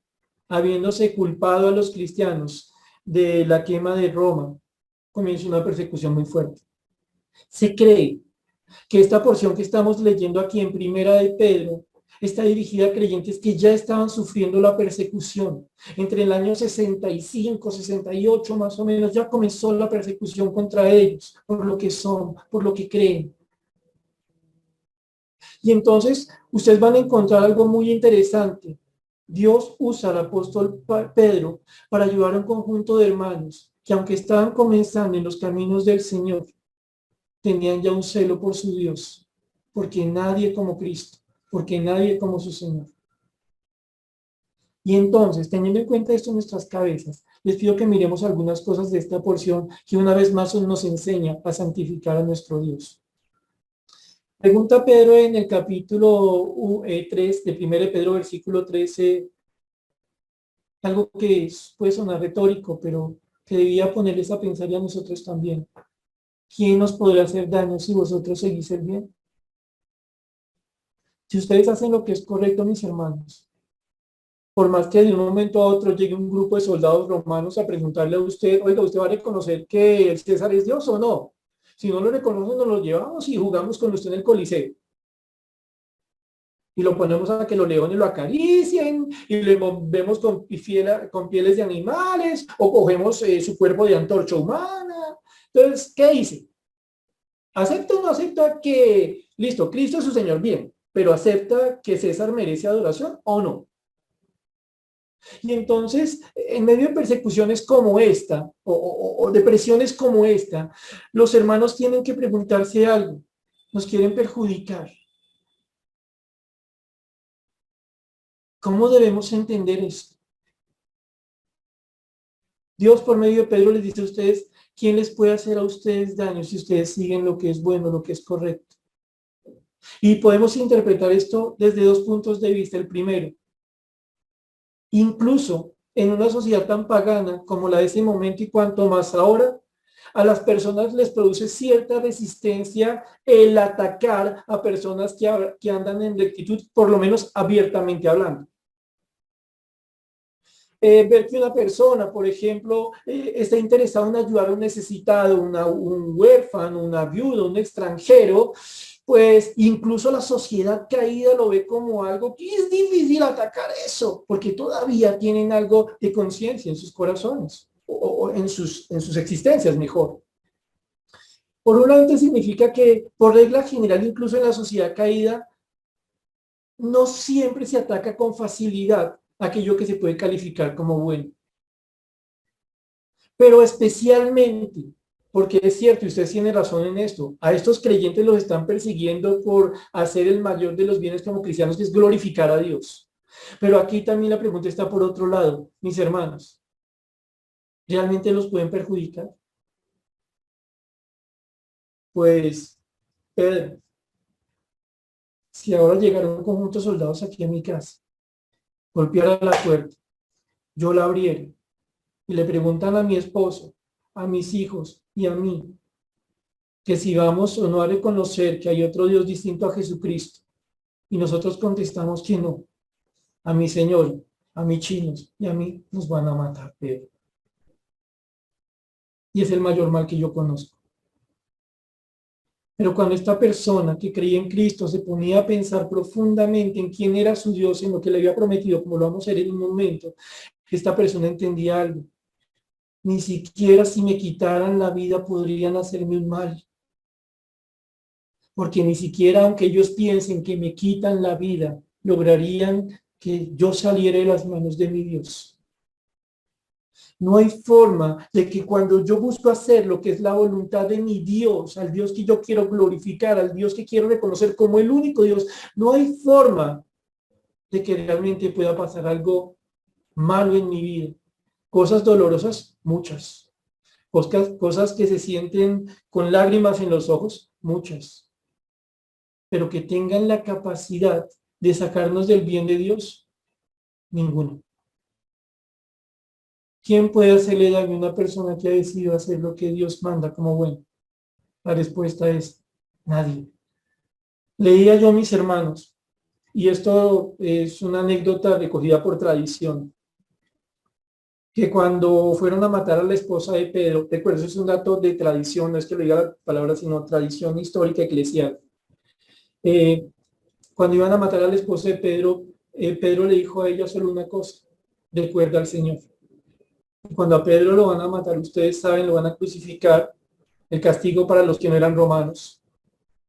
habiéndose culpado a los cristianos de la quema de Roma, comienza una persecución muy fuerte. Se cree que esta porción que estamos leyendo aquí en Primera de Pedro está dirigida a creyentes que ya estaban sufriendo la persecución. Entre el año 65, 68 más o menos, ya comenzó la persecución contra ellos, por lo que son, por lo que creen. Y entonces ustedes van a encontrar algo muy interesante. Dios usa al apóstol Pedro para ayudar a un conjunto de hermanos que aunque estaban comenzando en los caminos del Señor, tenían ya un celo por su Dios, porque nadie como Cristo, porque nadie como su Señor. Y entonces, teniendo en cuenta esto en nuestras cabezas, les pido que miremos algunas cosas de esta porción que una vez más nos enseña a santificar a nuestro Dios. Pregunta Pedro en el capítulo 3 de 1 de Pedro, versículo 13, algo que puede sonar retórico, pero que debía ponerles a pensar ya a nosotros también. ¿Quién nos podrá hacer daño si vosotros seguís el bien? Si ustedes hacen lo que es correcto, mis hermanos, por más que de un momento a otro llegue un grupo de soldados romanos a preguntarle a usted, oiga, ¿usted va a reconocer que el César es Dios o no? Si no lo reconoce, nos lo llevamos y jugamos con usted en el Coliseo. Y lo ponemos a que los leones lo acaricien y le vemos con pieles de animales o cogemos su cuerpo de antorcha humana. Entonces, ¿qué dice? ¿Acepta o no acepta que, listo, Cristo es su Señor? Bien, pero ¿acepta que César merece adoración o no? Y entonces, en medio de persecuciones como esta, o de presiones como esta, los hermanos tienen que preguntarse algo. ¿Nos quieren perjudicar? ¿Cómo debemos entender esto? Dios por medio de Pedro les dice a ustedes, ¿quién les puede hacer a ustedes daño si ustedes siguen lo que es bueno, lo que es correcto? Y podemos interpretar esto desde dos puntos de vista. El primero, incluso en una sociedad tan pagana como la de ese momento y cuanto más ahora, a las personas les produce cierta resistencia el atacar a personas que andan en rectitud, por lo menos abiertamente hablando. Ver que una persona, por ejemplo, está interesada en ayudar a un necesitado, un huérfano, una viuda, un extranjero, pues incluso la sociedad caída lo ve como algo que es difícil atacar eso, porque todavía tienen algo de conciencia en sus corazones o en sus existencias mejor. Por un lado, significa que por regla general, incluso en la sociedad caída, no siempre se ataca con facilidad aquello que se puede calificar como bueno. Pero especialmente, porque es cierto, y usted tiene razón en esto, a estos creyentes los están persiguiendo por hacer el mayor de los bienes como cristianos, que es glorificar a Dios. Pero aquí también la pregunta está por otro lado, mis hermanos. ¿Realmente los pueden perjudicar? Pues, Pedro, si ahora llegaron un conjunto de soldados aquí a mi casa, golpearan la puerta, yo la abriera y le preguntan a mi esposo, a mis hijos y a mí, que si vamos o no a reconocer que hay otro Dios distinto a Jesucristo, y nosotros contestamos que no, a mi Señor, a mis chinos y a mí nos van a matar, Pedro. Y es el mayor mal que yo conozco. Pero cuando esta persona que creía en Cristo se ponía a pensar profundamente en quién era su Dios, en lo que le había prometido, como lo vamos a ver en un momento, esta persona entendía algo. Ni siquiera si me quitaran la vida podrían hacerme un mal. Porque ni siquiera aunque ellos piensen que me quitan la vida, lograrían que yo saliera de las manos de mi Dios. No hay forma de que cuando yo busco hacer lo que es la voluntad de mi Dios, al Dios que yo quiero glorificar, al Dios que quiero reconocer como el único Dios, no hay forma de que realmente pueda pasar algo malo en mi vida. Cosas dolorosas, muchas. Cosas que se sienten con lágrimas en los ojos, muchas. Pero que tengan la capacidad de sacarnos del bien de Dios, ninguno. ¿Quién puede hacerle daño a una persona que ha decidido hacer lo que Dios manda como bueno? La respuesta es nadie. Leía yo a mis hermanos, y esto es una anécdota recogida por tradición, que cuando fueron a matar a la esposa de Pedro, recuerdo, eso es un dato de tradición, no es que lo diga la palabra, sino tradición histórica eclesial. Cuando iban a matar a la esposa de Pedro, Pedro le dijo a ella solo una cosa: recuerda al Señor. Cuando a Pedro lo van a matar, ustedes saben, lo van a crucificar, el castigo para los que no eran romanos.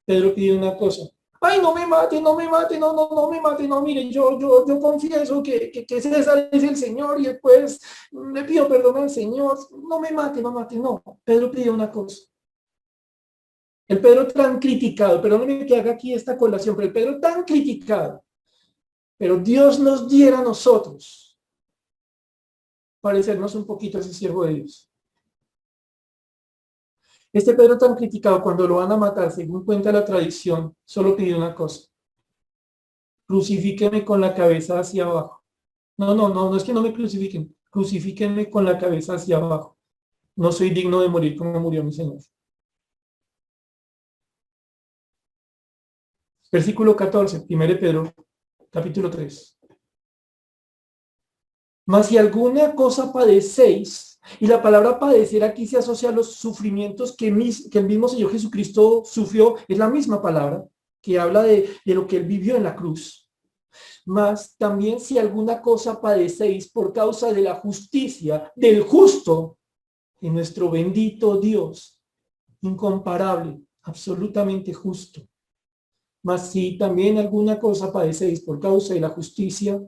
Pedro pide una cosa: ay, no me mate, no me mate, no me mate, no, miren, yo confieso que César es el Señor y después le pido perdón al Señor, no me mate, no. Pedro pide una cosa. El Pedro tan criticado, perdónenme que haga aquí esta colación, pero el Pedro tan criticado, pero Dios nos diera a nosotros parecernos un poquito a ese siervo de Dios. Este Pedro tan criticado, cuando lo van a matar, según cuenta la tradición, solo pidió una cosa: crucifíquenme con la cabeza hacia abajo. No es que no me crucifiquen, crucifíquenme con la cabeza hacia abajo. No soy digno de morir como murió mi Señor. Versículo 14, 1 Pedro, capítulo 3. Mas si alguna cosa padecéis, y la palabra padecer aquí se asocia a los sufrimientos que el mismo Señor Jesucristo sufrió, es la misma palabra que habla de lo que él vivió en la cruz. Mas también si alguna cosa padecéis por causa de la justicia del justo, de nuestro bendito Dios, incomparable, absolutamente justo. Mas si también alguna cosa padecéis por causa de la justicia,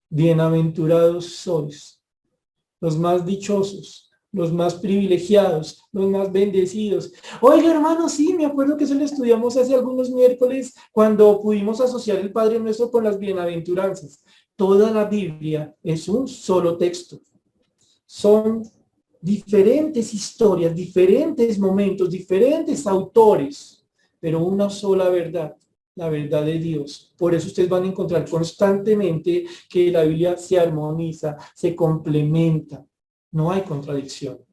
bienaventurados sois, los más dichosos, los más privilegiados, los más bendecidos. Oiga, hermano, sí, me acuerdo que eso lo estudiamos hace algunos miércoles cuando pudimos asociar el Padre Nuestro con las bienaventuranzas. Toda la Biblia es un solo texto. Son diferentes historias, diferentes momentos, diferentes autores, pero una sola verdad, la verdad de Dios. Por eso ustedes van a encontrar constantemente que la Biblia se armoniza, se complementa, no hay contradicción.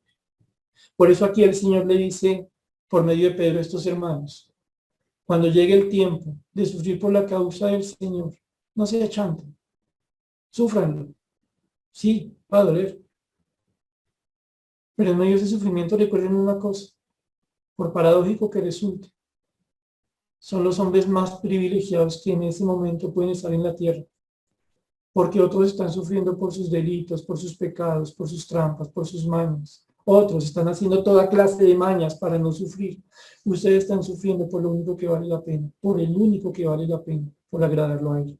Por eso aquí el Señor le dice, por medio de Pedro, a estos hermanos, cuando llegue el tiempo de sufrir por la causa del Señor, no se achanten, súfranlo. Sí, va a doler. Pero en medio de ese sufrimiento recuerden una cosa, por paradójico que resulte, son los hombres más privilegiados que en ese momento pueden estar en la tierra, porque otros están sufriendo por sus delitos, por sus pecados, por sus trampas, por sus mañas. Otros están haciendo toda clase de mañas para no sufrir. Ustedes están sufriendo por lo único que vale la pena, por el único que vale la pena, por agradarlo a Él.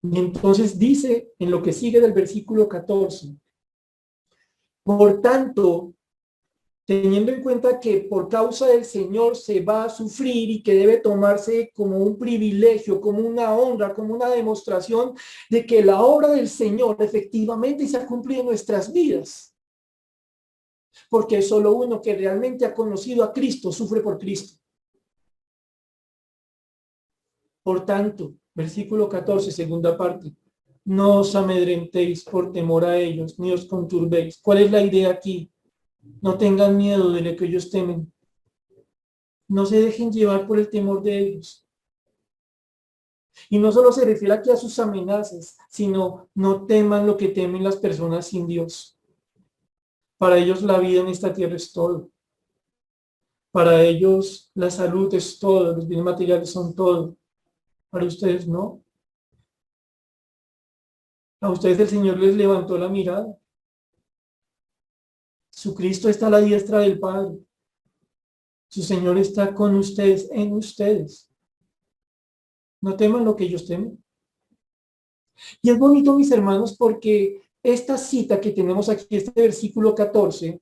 Y entonces dice en lo que sigue del versículo 14, por tanto, teniendo en cuenta que por causa del Señor se va a sufrir y que debe tomarse como un privilegio, como una honra, como una demostración de que la obra del Señor efectivamente se ha cumplido en nuestras vidas. Porque solo uno que realmente ha conocido a Cristo sufre por Cristo. Por tanto, versículo 14, segunda parte, no os amedrentéis por temor a ellos, ni os conturbéis. ¿Cuál es la idea aquí? No tengan miedo de lo que ellos temen. No se dejen llevar por el temor de ellos. Y no solo se refiere aquí a sus amenazas, sino no teman lo que temen las personas sin Dios. Para ellos la vida en esta tierra es todo. Para ellos la salud es todo, los bienes materiales son todo. Para ustedes no. A ustedes el Señor les levantó la mirada. Su Cristo está a la diestra del Padre. Su Señor está con ustedes, en ustedes. No teman lo que ellos temen. Y es bonito, mis hermanos, porque esta cita que tenemos aquí, este versículo 14,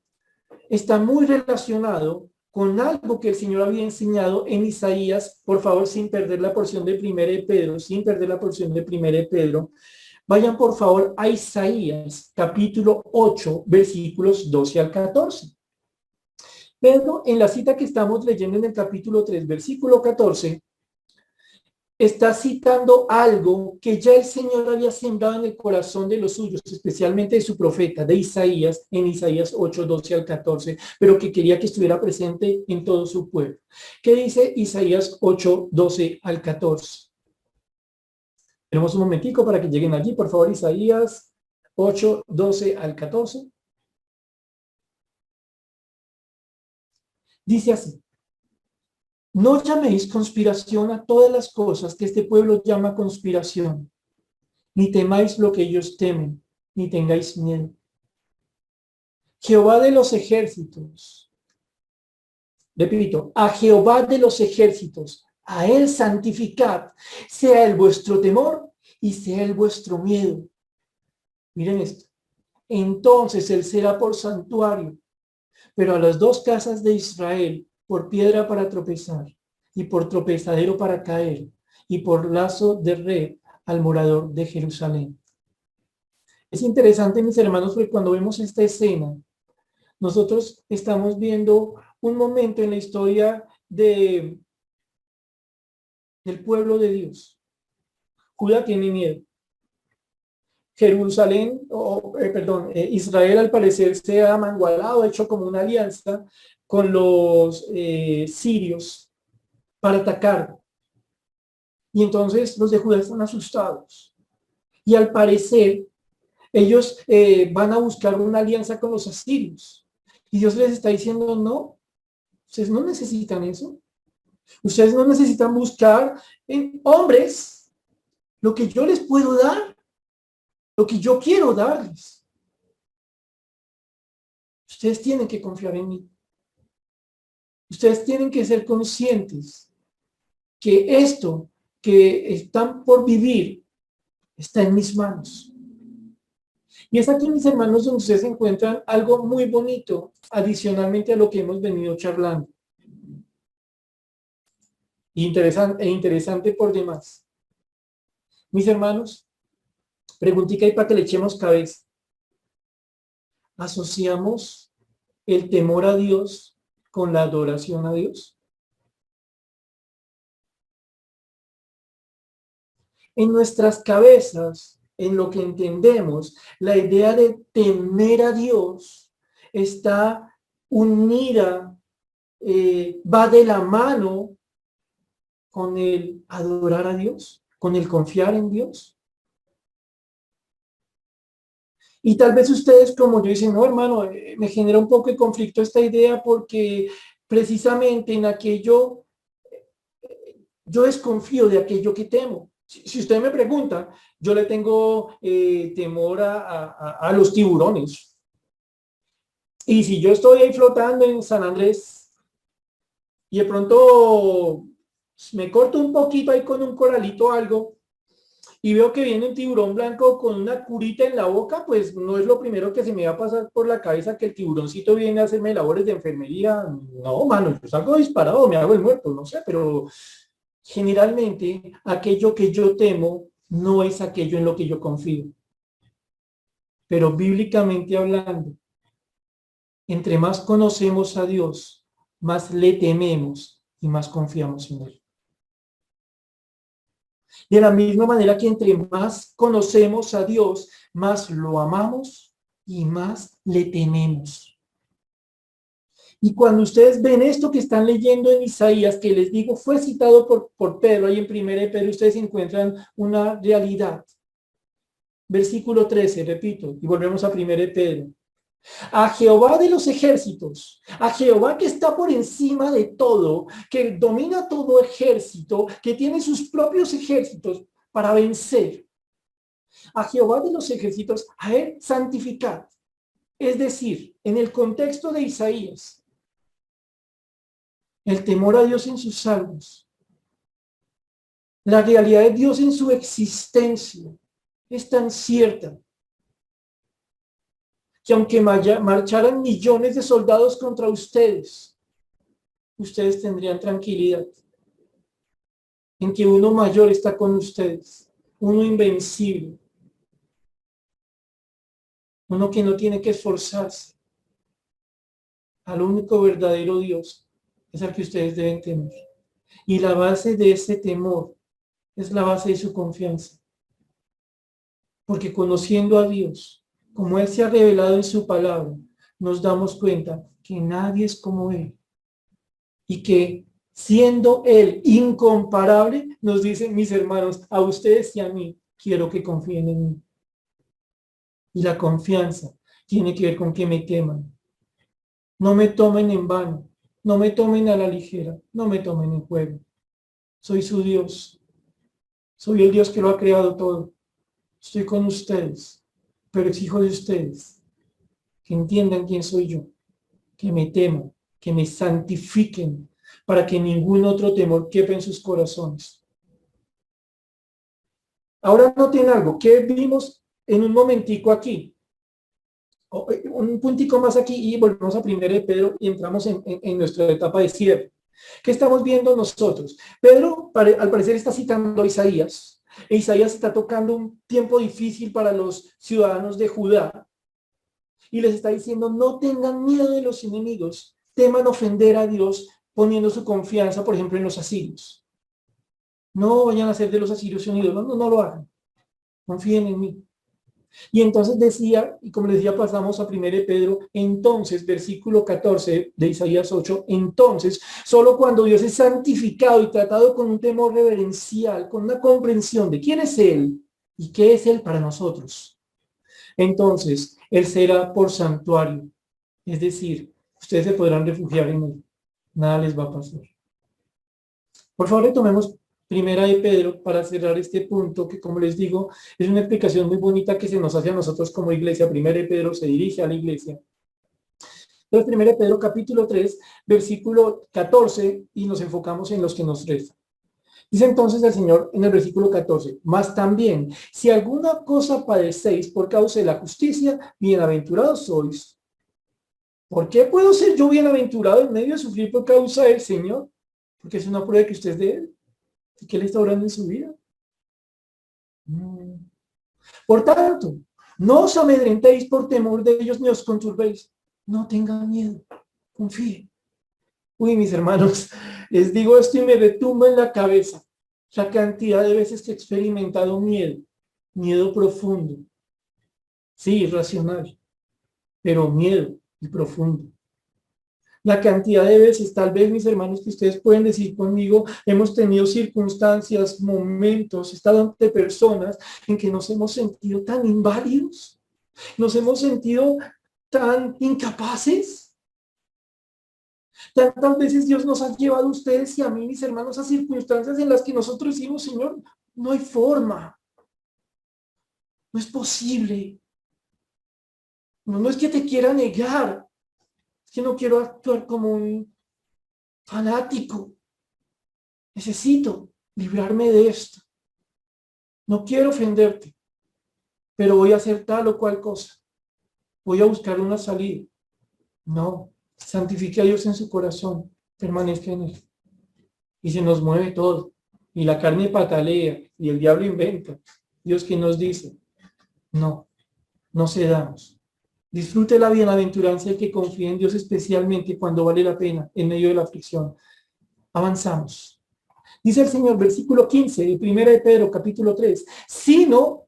está muy relacionado con algo que el Señor había enseñado en Isaías. Por favor, sin perder la porción de 1 de Pedro, sin perder la porción de 1 de Pedro, vayan por favor a Isaías, capítulo 8, versículos 12 al 14. Pedro, en la cita que estamos leyendo en el capítulo 3, versículo 14, está citando algo que ya el Señor había sembrado en el corazón de los suyos, especialmente de su profeta, de Isaías, en Isaías 8, 12 al 14, pero que quería que estuviera presente en todo su pueblo. ¿Qué dice Isaías 8, 12 al 14? Tenemos un momentico para que lleguen allí, por favor, Isaías 8, 12 al 14. Dice así: no llaméis conspiración a todas las cosas que este pueblo llama conspiración, ni temáis lo que ellos temen, ni tengáis miedo. Jehová de los ejércitos, repito, a Jehová de los ejércitos, a él santificad, sea el vuestro temor y sea el vuestro miedo. Miren esto. Entonces él será por santuario, pero a las dos casas de Israel por piedra para tropezar, y por tropezadero para caer, y por lazo de red al morador de Jerusalén. Es interesante, mis hermanos, porque cuando vemos esta escena, nosotros estamos viendo un momento en la historia del pueblo de Dios. Judá tiene miedo. Jerusalén, Israel al parecer se ha mangualado, hecho como una alianza con los sirios para atacar. Y entonces los de Judá están asustados. Y al parecer ellos van a buscar una alianza con los asirios. Y Dios les está diciendo, no, ustedes no necesitan eso. Ustedes no necesitan buscar en hombres lo que yo les puedo dar, lo que yo quiero darles. Ustedes tienen que confiar en mí. Ustedes tienen que ser conscientes que esto que están por vivir está en mis manos. Y es aquí, mis hermanos, donde ustedes encuentran algo muy bonito, adicionalmente a lo que hemos venido charlando. Interesante por demás. Mis hermanos, preguntita ahí para que le echemos cabeza. asociamos el temor a Dios con la adoración a Dios. En nuestras cabezas, en lo que entendemos, la idea de temer a Dios está unida, va de la mano con el adorar a Dios, con el confiar en Dios. Y tal vez ustedes, como yo, dicen, no, hermano, me genera un poco de conflicto esta idea porque precisamente en aquello, yo desconfío de aquello que temo. Si usted me pregunta, yo le tengo temor a los tiburones. Y si yo estoy ahí flotando en San Andrés y de pronto me corto un poquito ahí con un coralito o algo, y veo que viene un tiburón blanco con una curita en la boca, pues no es lo primero que se me va a pasar por la cabeza que el tiburoncito viene a hacerme labores de enfermería. No, mano, yo salgo disparado, me hago el muerto, no sé, pero generalmente aquello que yo temo no es aquello en lo que yo confío. Pero bíblicamente hablando, entre más conocemos a Dios, más le tememos y más confiamos en Él. De la misma manera que entre más conocemos a Dios, más lo amamos y más le tememos. Y cuando ustedes ven esto que están leyendo en Isaías, que les digo, fue citado por Pedro, ahí en 1 Pedro, ustedes encuentran una realidad. Versículo 13, repito, y volvemos a 1 Pedro. A Jehová de los ejércitos, a Jehová que está por encima de todo, que domina todo ejército, que tiene sus propios ejércitos para vencer. A Jehová de los ejércitos, a él santificad. Es decir, en el contexto de Isaías, el temor a Dios en sus salmos, la realidad de Dios en su existencia es tan cierta que aunque marcharan millones de soldados contra ustedes, ustedes tendrían tranquilidad en que uno mayor está con ustedes, uno invencible, uno que no tiene que esforzarse. Al único verdadero Dios es al que ustedes deben temer. Y la base de ese temor es la base de su confianza. Porque conociendo a Dios, como Él se ha revelado en su palabra, nos damos cuenta que nadie es como Él. Y que siendo Él incomparable, nos dice, mis hermanos, a ustedes y a mí, quiero que confíen en mí. Y la confianza tiene que ver con que me teman. No me tomen en vano, no me tomen a la ligera, no me tomen en juego. Soy su Dios. Soy el Dios que lo ha creado todo. Estoy con ustedes, pero exijo de ustedes que entiendan quién soy yo, que me teman, que me santifiquen, para que ningún otro temor quepa en sus corazones. Ahora noten algo, ¿qué vimos en un momentico aquí? Un puntico más aquí y volvemos a 1 Pedro y entramos en nuestra etapa de cierre. ¿Qué estamos viendo nosotros? Pedro, al parecer, está citando a Isaías. E Isaías está tocando un tiempo difícil para los ciudadanos de Judá. Y les está diciendo, no tengan miedo de los enemigos. Teman ofender a Dios poniendo su confianza, por ejemplo, en los asirios. No vayan a ser de los asirios unidos. No lo hagan. Confíen en mí. Y entonces decía, y como les decía, pasamos a 1 Pedro, entonces, versículo 14 de Isaías 8, entonces, solo cuando Dios es santificado y tratado con un temor reverencial, con una comprensión de quién es Él y qué es Él para nosotros, entonces, Él será por santuario, es decir, ustedes se podrán refugiar en Él, nada les va a pasar. Por favor, retomemos Primera de Pedro para cerrar este punto que, como les digo, es una explicación muy bonita que se nos hace a nosotros como iglesia. Primera de Pedro se dirige a la iglesia. Entonces, Primera de Pedro capítulo 3, versículo 14, y nos enfocamos en los que nos restan. Dice entonces el Señor en el versículo 14, mas también, si alguna cosa padecéis por causa de la justicia, bienaventurados sois. ¿Por qué puedo ser yo bienaventurado en medio de sufrir por causa del Señor? Porque es una prueba de que usted es de Él. ¿Qué le está orando en su vida? Por tanto, No os amedrentéis por temor de ellos ni os conturbéis. No tengan miedo, confíen. Uy, mis hermanos, les digo esto y me retumba en la cabeza la cantidad de veces que he experimentado miedo, miedo profundo, sí, irracional, pero miedo y profundo. La cantidad de veces, tal vez mis hermanos, que ustedes pueden decir conmigo, hemos tenido circunstancias, momentos, estado ante personas en que nos hemos sentido tan inválidos, nos hemos sentido tan incapaces. Tantas veces Dios nos ha llevado a ustedes y a mí, mis hermanos, a circunstancias en las que nosotros decimos, Señor, no hay forma, no es posible. No, no es que te quiera negar, es que no quiero actuar como un fanático. Necesito librarme de esto. No quiero ofenderte, pero voy a hacer tal o cual cosa. Voy a buscar una salida. No, santifique a Dios en su corazón, permanezca en él. Y se nos mueve todo. Y la carne patalea y el diablo inventa. Dios que nos dice, no, no cedamos. Disfrute la bienaventuranza el que confía en Dios especialmente cuando vale la pena en medio de la aflicción. Avanzamos. Dice el Señor, versículo 15 de 1 de Pedro, capítulo 3. Sino,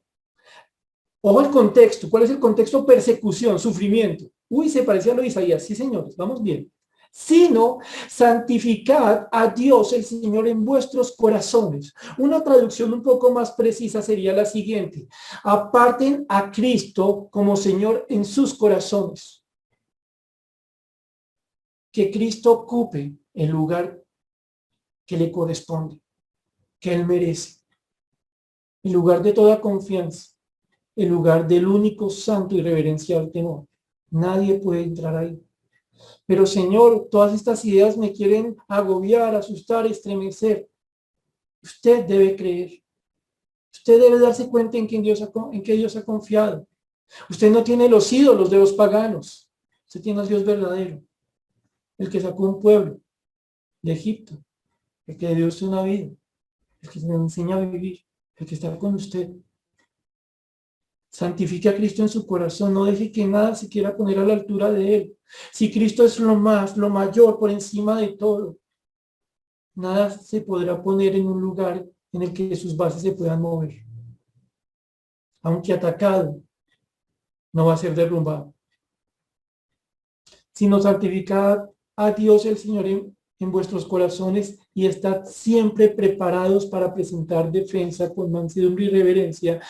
ojo el contexto. ¿Cuál es el contexto? Persecución, sufrimiento. Uy, se parecía a lo de Isaías. Sí, señores, vamos bien. Sino, santificad a Dios el Señor en vuestros corazones. Una traducción un poco más precisa sería la siguiente. Aparten a Cristo como Señor en sus corazones. Que Cristo ocupe el lugar que le corresponde, que Él merece. El lugar de toda confianza, el lugar del único santo y reverencial temor. Nadie puede entrar ahí. Pero Señor, todas estas ideas me quieren agobiar, asustar, estremecer. Usted debe creer. Usted debe darse cuenta en que Dios ha confiado. Usted no tiene los ídolos de los paganos. Usted tiene al Dios verdadero. El que sacó un pueblo de Egipto. El que le dio usted una vida. El que le enseña a vivir. El que está con usted. Santifique a Cristo en su corazón. No deje que nada se quiera poner a la altura de Él. Si Cristo es lo mayor, por encima de todo, nada se podrá poner en un lugar en el que sus bases se puedan mover. Aunque atacado, no va a ser derrumbado. Sino santificad a Dios el Señor en vuestros corazones y estad siempre preparados para presentar defensa con mansedumbre y reverencia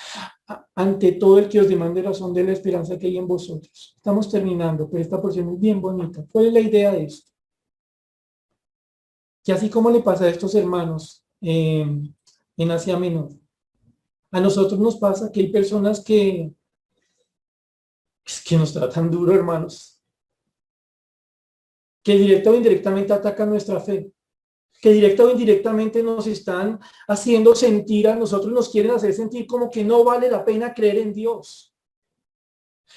ante todo el que os demande razón de la esperanza que hay en vosotros. Estamos terminando, pero esta porción es bien bonita. ¿Cuál es la idea de esto? Que así como le pasa a estos hermanos en Asia Menor, a nosotros nos pasa que hay personas que nos tratan duro, hermanos, que directa o indirectamente atacan nuestra fe, que directa o indirectamente nos están haciendo sentir a nosotros, nos quieren hacer sentir como que no vale la pena creer en Dios.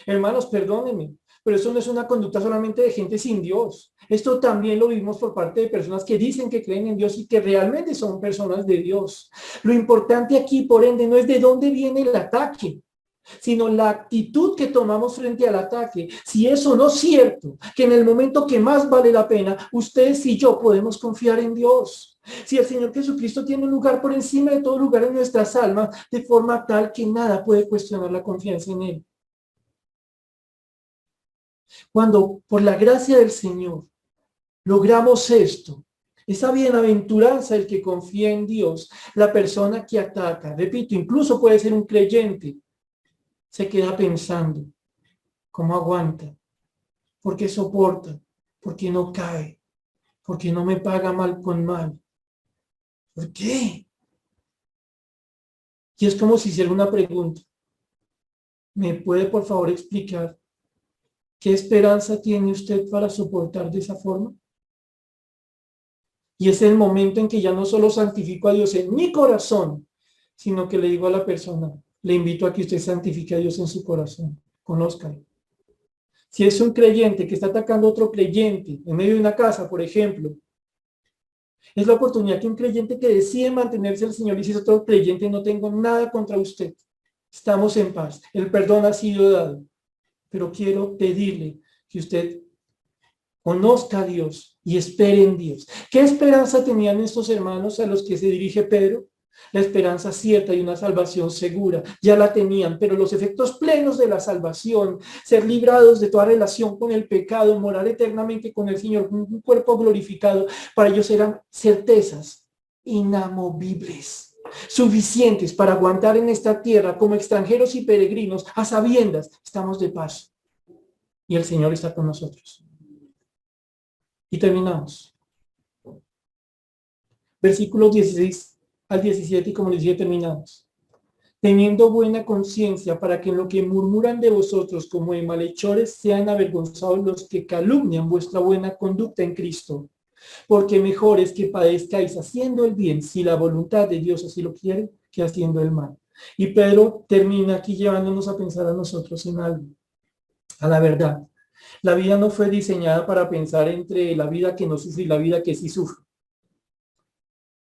Hermanos, perdónenme, pero eso no es una conducta solamente de gente sin Dios. Esto también lo vimos por parte de personas que dicen que creen en Dios y que realmente son personas de Dios. Lo importante aquí, por ende, no es de dónde viene el ataque, sino la actitud que tomamos frente al ataque. Si eso no es cierto, que en el momento que más vale la pena, ustedes y yo podemos confiar en Dios. Si el Señor Jesucristo tiene un lugar por encima de todo lugar en nuestras almas, de forma tal que nada puede cuestionar la confianza en Él. Cuando por la gracia del Señor logramos esto, esa bienaventuranza el que confía en Dios, la persona que ataca, repito, incluso puede ser un creyente, se queda pensando, ¿cómo aguanta? ¿Por qué soporta? ¿Por qué no cae? ¿Por qué no me paga mal con mal? ¿Por qué? Y es como si hiciera una pregunta. ¿Me puede por favor explicar qué esperanza tiene usted para soportar de esa forma? Y es el momento en que ya no solo santifico a Dios en mi corazón, sino que le digo a la persona, le invito a que usted santifique a Dios en su corazón. Conózcalo. Si es un creyente que está atacando a otro creyente en medio de una casa, por ejemplo, es la oportunidad que un creyente que decide mantenerse al Señor y si es otro creyente, no tengo nada contra usted. Estamos en paz. El perdón ha sido dado. Pero quiero pedirle que usted conozca a Dios y espere en Dios. ¿Qué esperanza tenían estos hermanos a los que se dirige Pedro? La esperanza cierta y una salvación segura. Ya la tenían, pero los efectos plenos de la salvación, ser librados de toda relación con el pecado, morar eternamente con el Señor, un cuerpo glorificado, para ellos eran certezas inamovibles, suficientes para aguantar en esta tierra como extranjeros y peregrinos, a sabiendas, estamos de paso y el Señor está con nosotros. Y terminamos. Versículos 16 al 17, y como les dije, terminamos. Teniendo buena conciencia, para que en lo que murmuran de vosotros como de malhechores sean avergonzados los que calumnian vuestra buena conducta en Cristo. Porque mejor es que padezcáis haciendo el bien, si la voluntad de Dios así lo quiere, que haciendo el mal. Y Pedro termina aquí llevándonos a pensar a nosotros en algo, a la verdad. La vida no fue diseñada para pensar entre la vida que no sufre y la vida que sí sufre.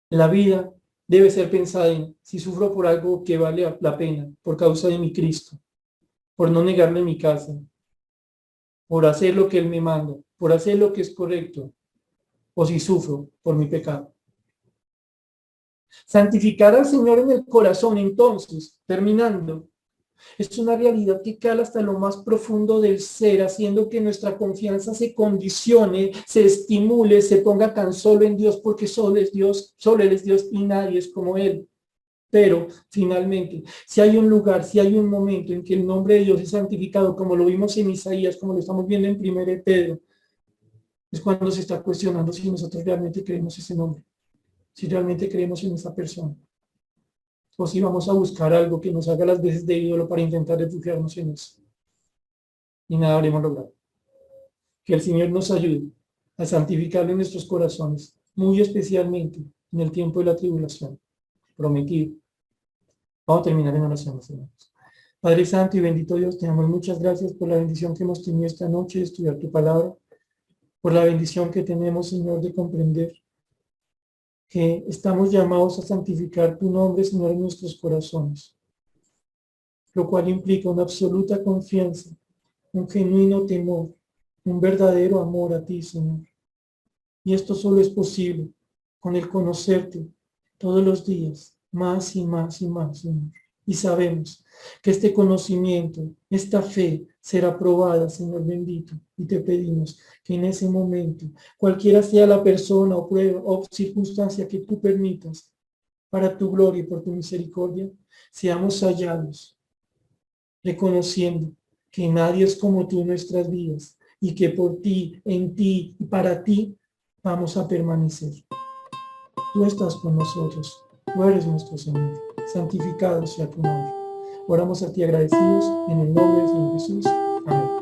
La vida debe ser pensada en si sufro por algo que vale la pena, por causa de mi Cristo, por no negarle mi casa, por hacer lo que Él me manda, por hacer lo que es correcto, o si sufro por mi pecado. Santificar al Señor en el corazón, entonces, terminando, es una realidad que cala hasta lo más profundo del ser, haciendo que nuestra confianza se condicione, se estimule, se ponga tan solo en Dios, porque solo Él es Dios y nadie es como Él. Pero, finalmente, si hay un lugar, si hay un momento en que el nombre de Dios es santificado, como lo vimos en Isaías, como lo estamos viendo en 1 Pedro, es cuando se está cuestionando si nosotros realmente creemos ese nombre, si realmente creemos en esa persona, o si vamos a buscar algo que nos haga las veces de ídolo para intentar refugiarnos en eso. Y nada habremos logrado. Que el Señor nos ayude a santificarlo en nuestros corazones, muy especialmente en el tiempo de la tribulación. Prometido. Vamos a terminar en oración, hermanos. Padre Santo y bendito Dios, te damos muchas gracias por la bendición que hemos tenido esta noche de estudiar tu palabra, por la bendición que tenemos, Señor, de comprender que estamos llamados a santificar tu nombre, Señor, en nuestros corazones, lo cual implica una absoluta confianza, un genuino temor, un verdadero amor a ti, Señor. Y esto solo es posible con el conocerte todos los días, más y más y más, Señor. Y sabemos que este conocimiento, esta fe será probada, Señor bendito. Y te pedimos que en ese momento, cualquiera sea la persona o prueba o circunstancia que tú permitas, para tu gloria y por tu misericordia, seamos hallados, reconociendo que nadie es como tú en nuestras vidas y que por ti, en ti y para ti vamos a permanecer. Tú estás con nosotros, tú eres nuestro Señor. Santificado sea tu nombre. Oramos a ti agradecidos en el nombre del Señor Jesús. Amén.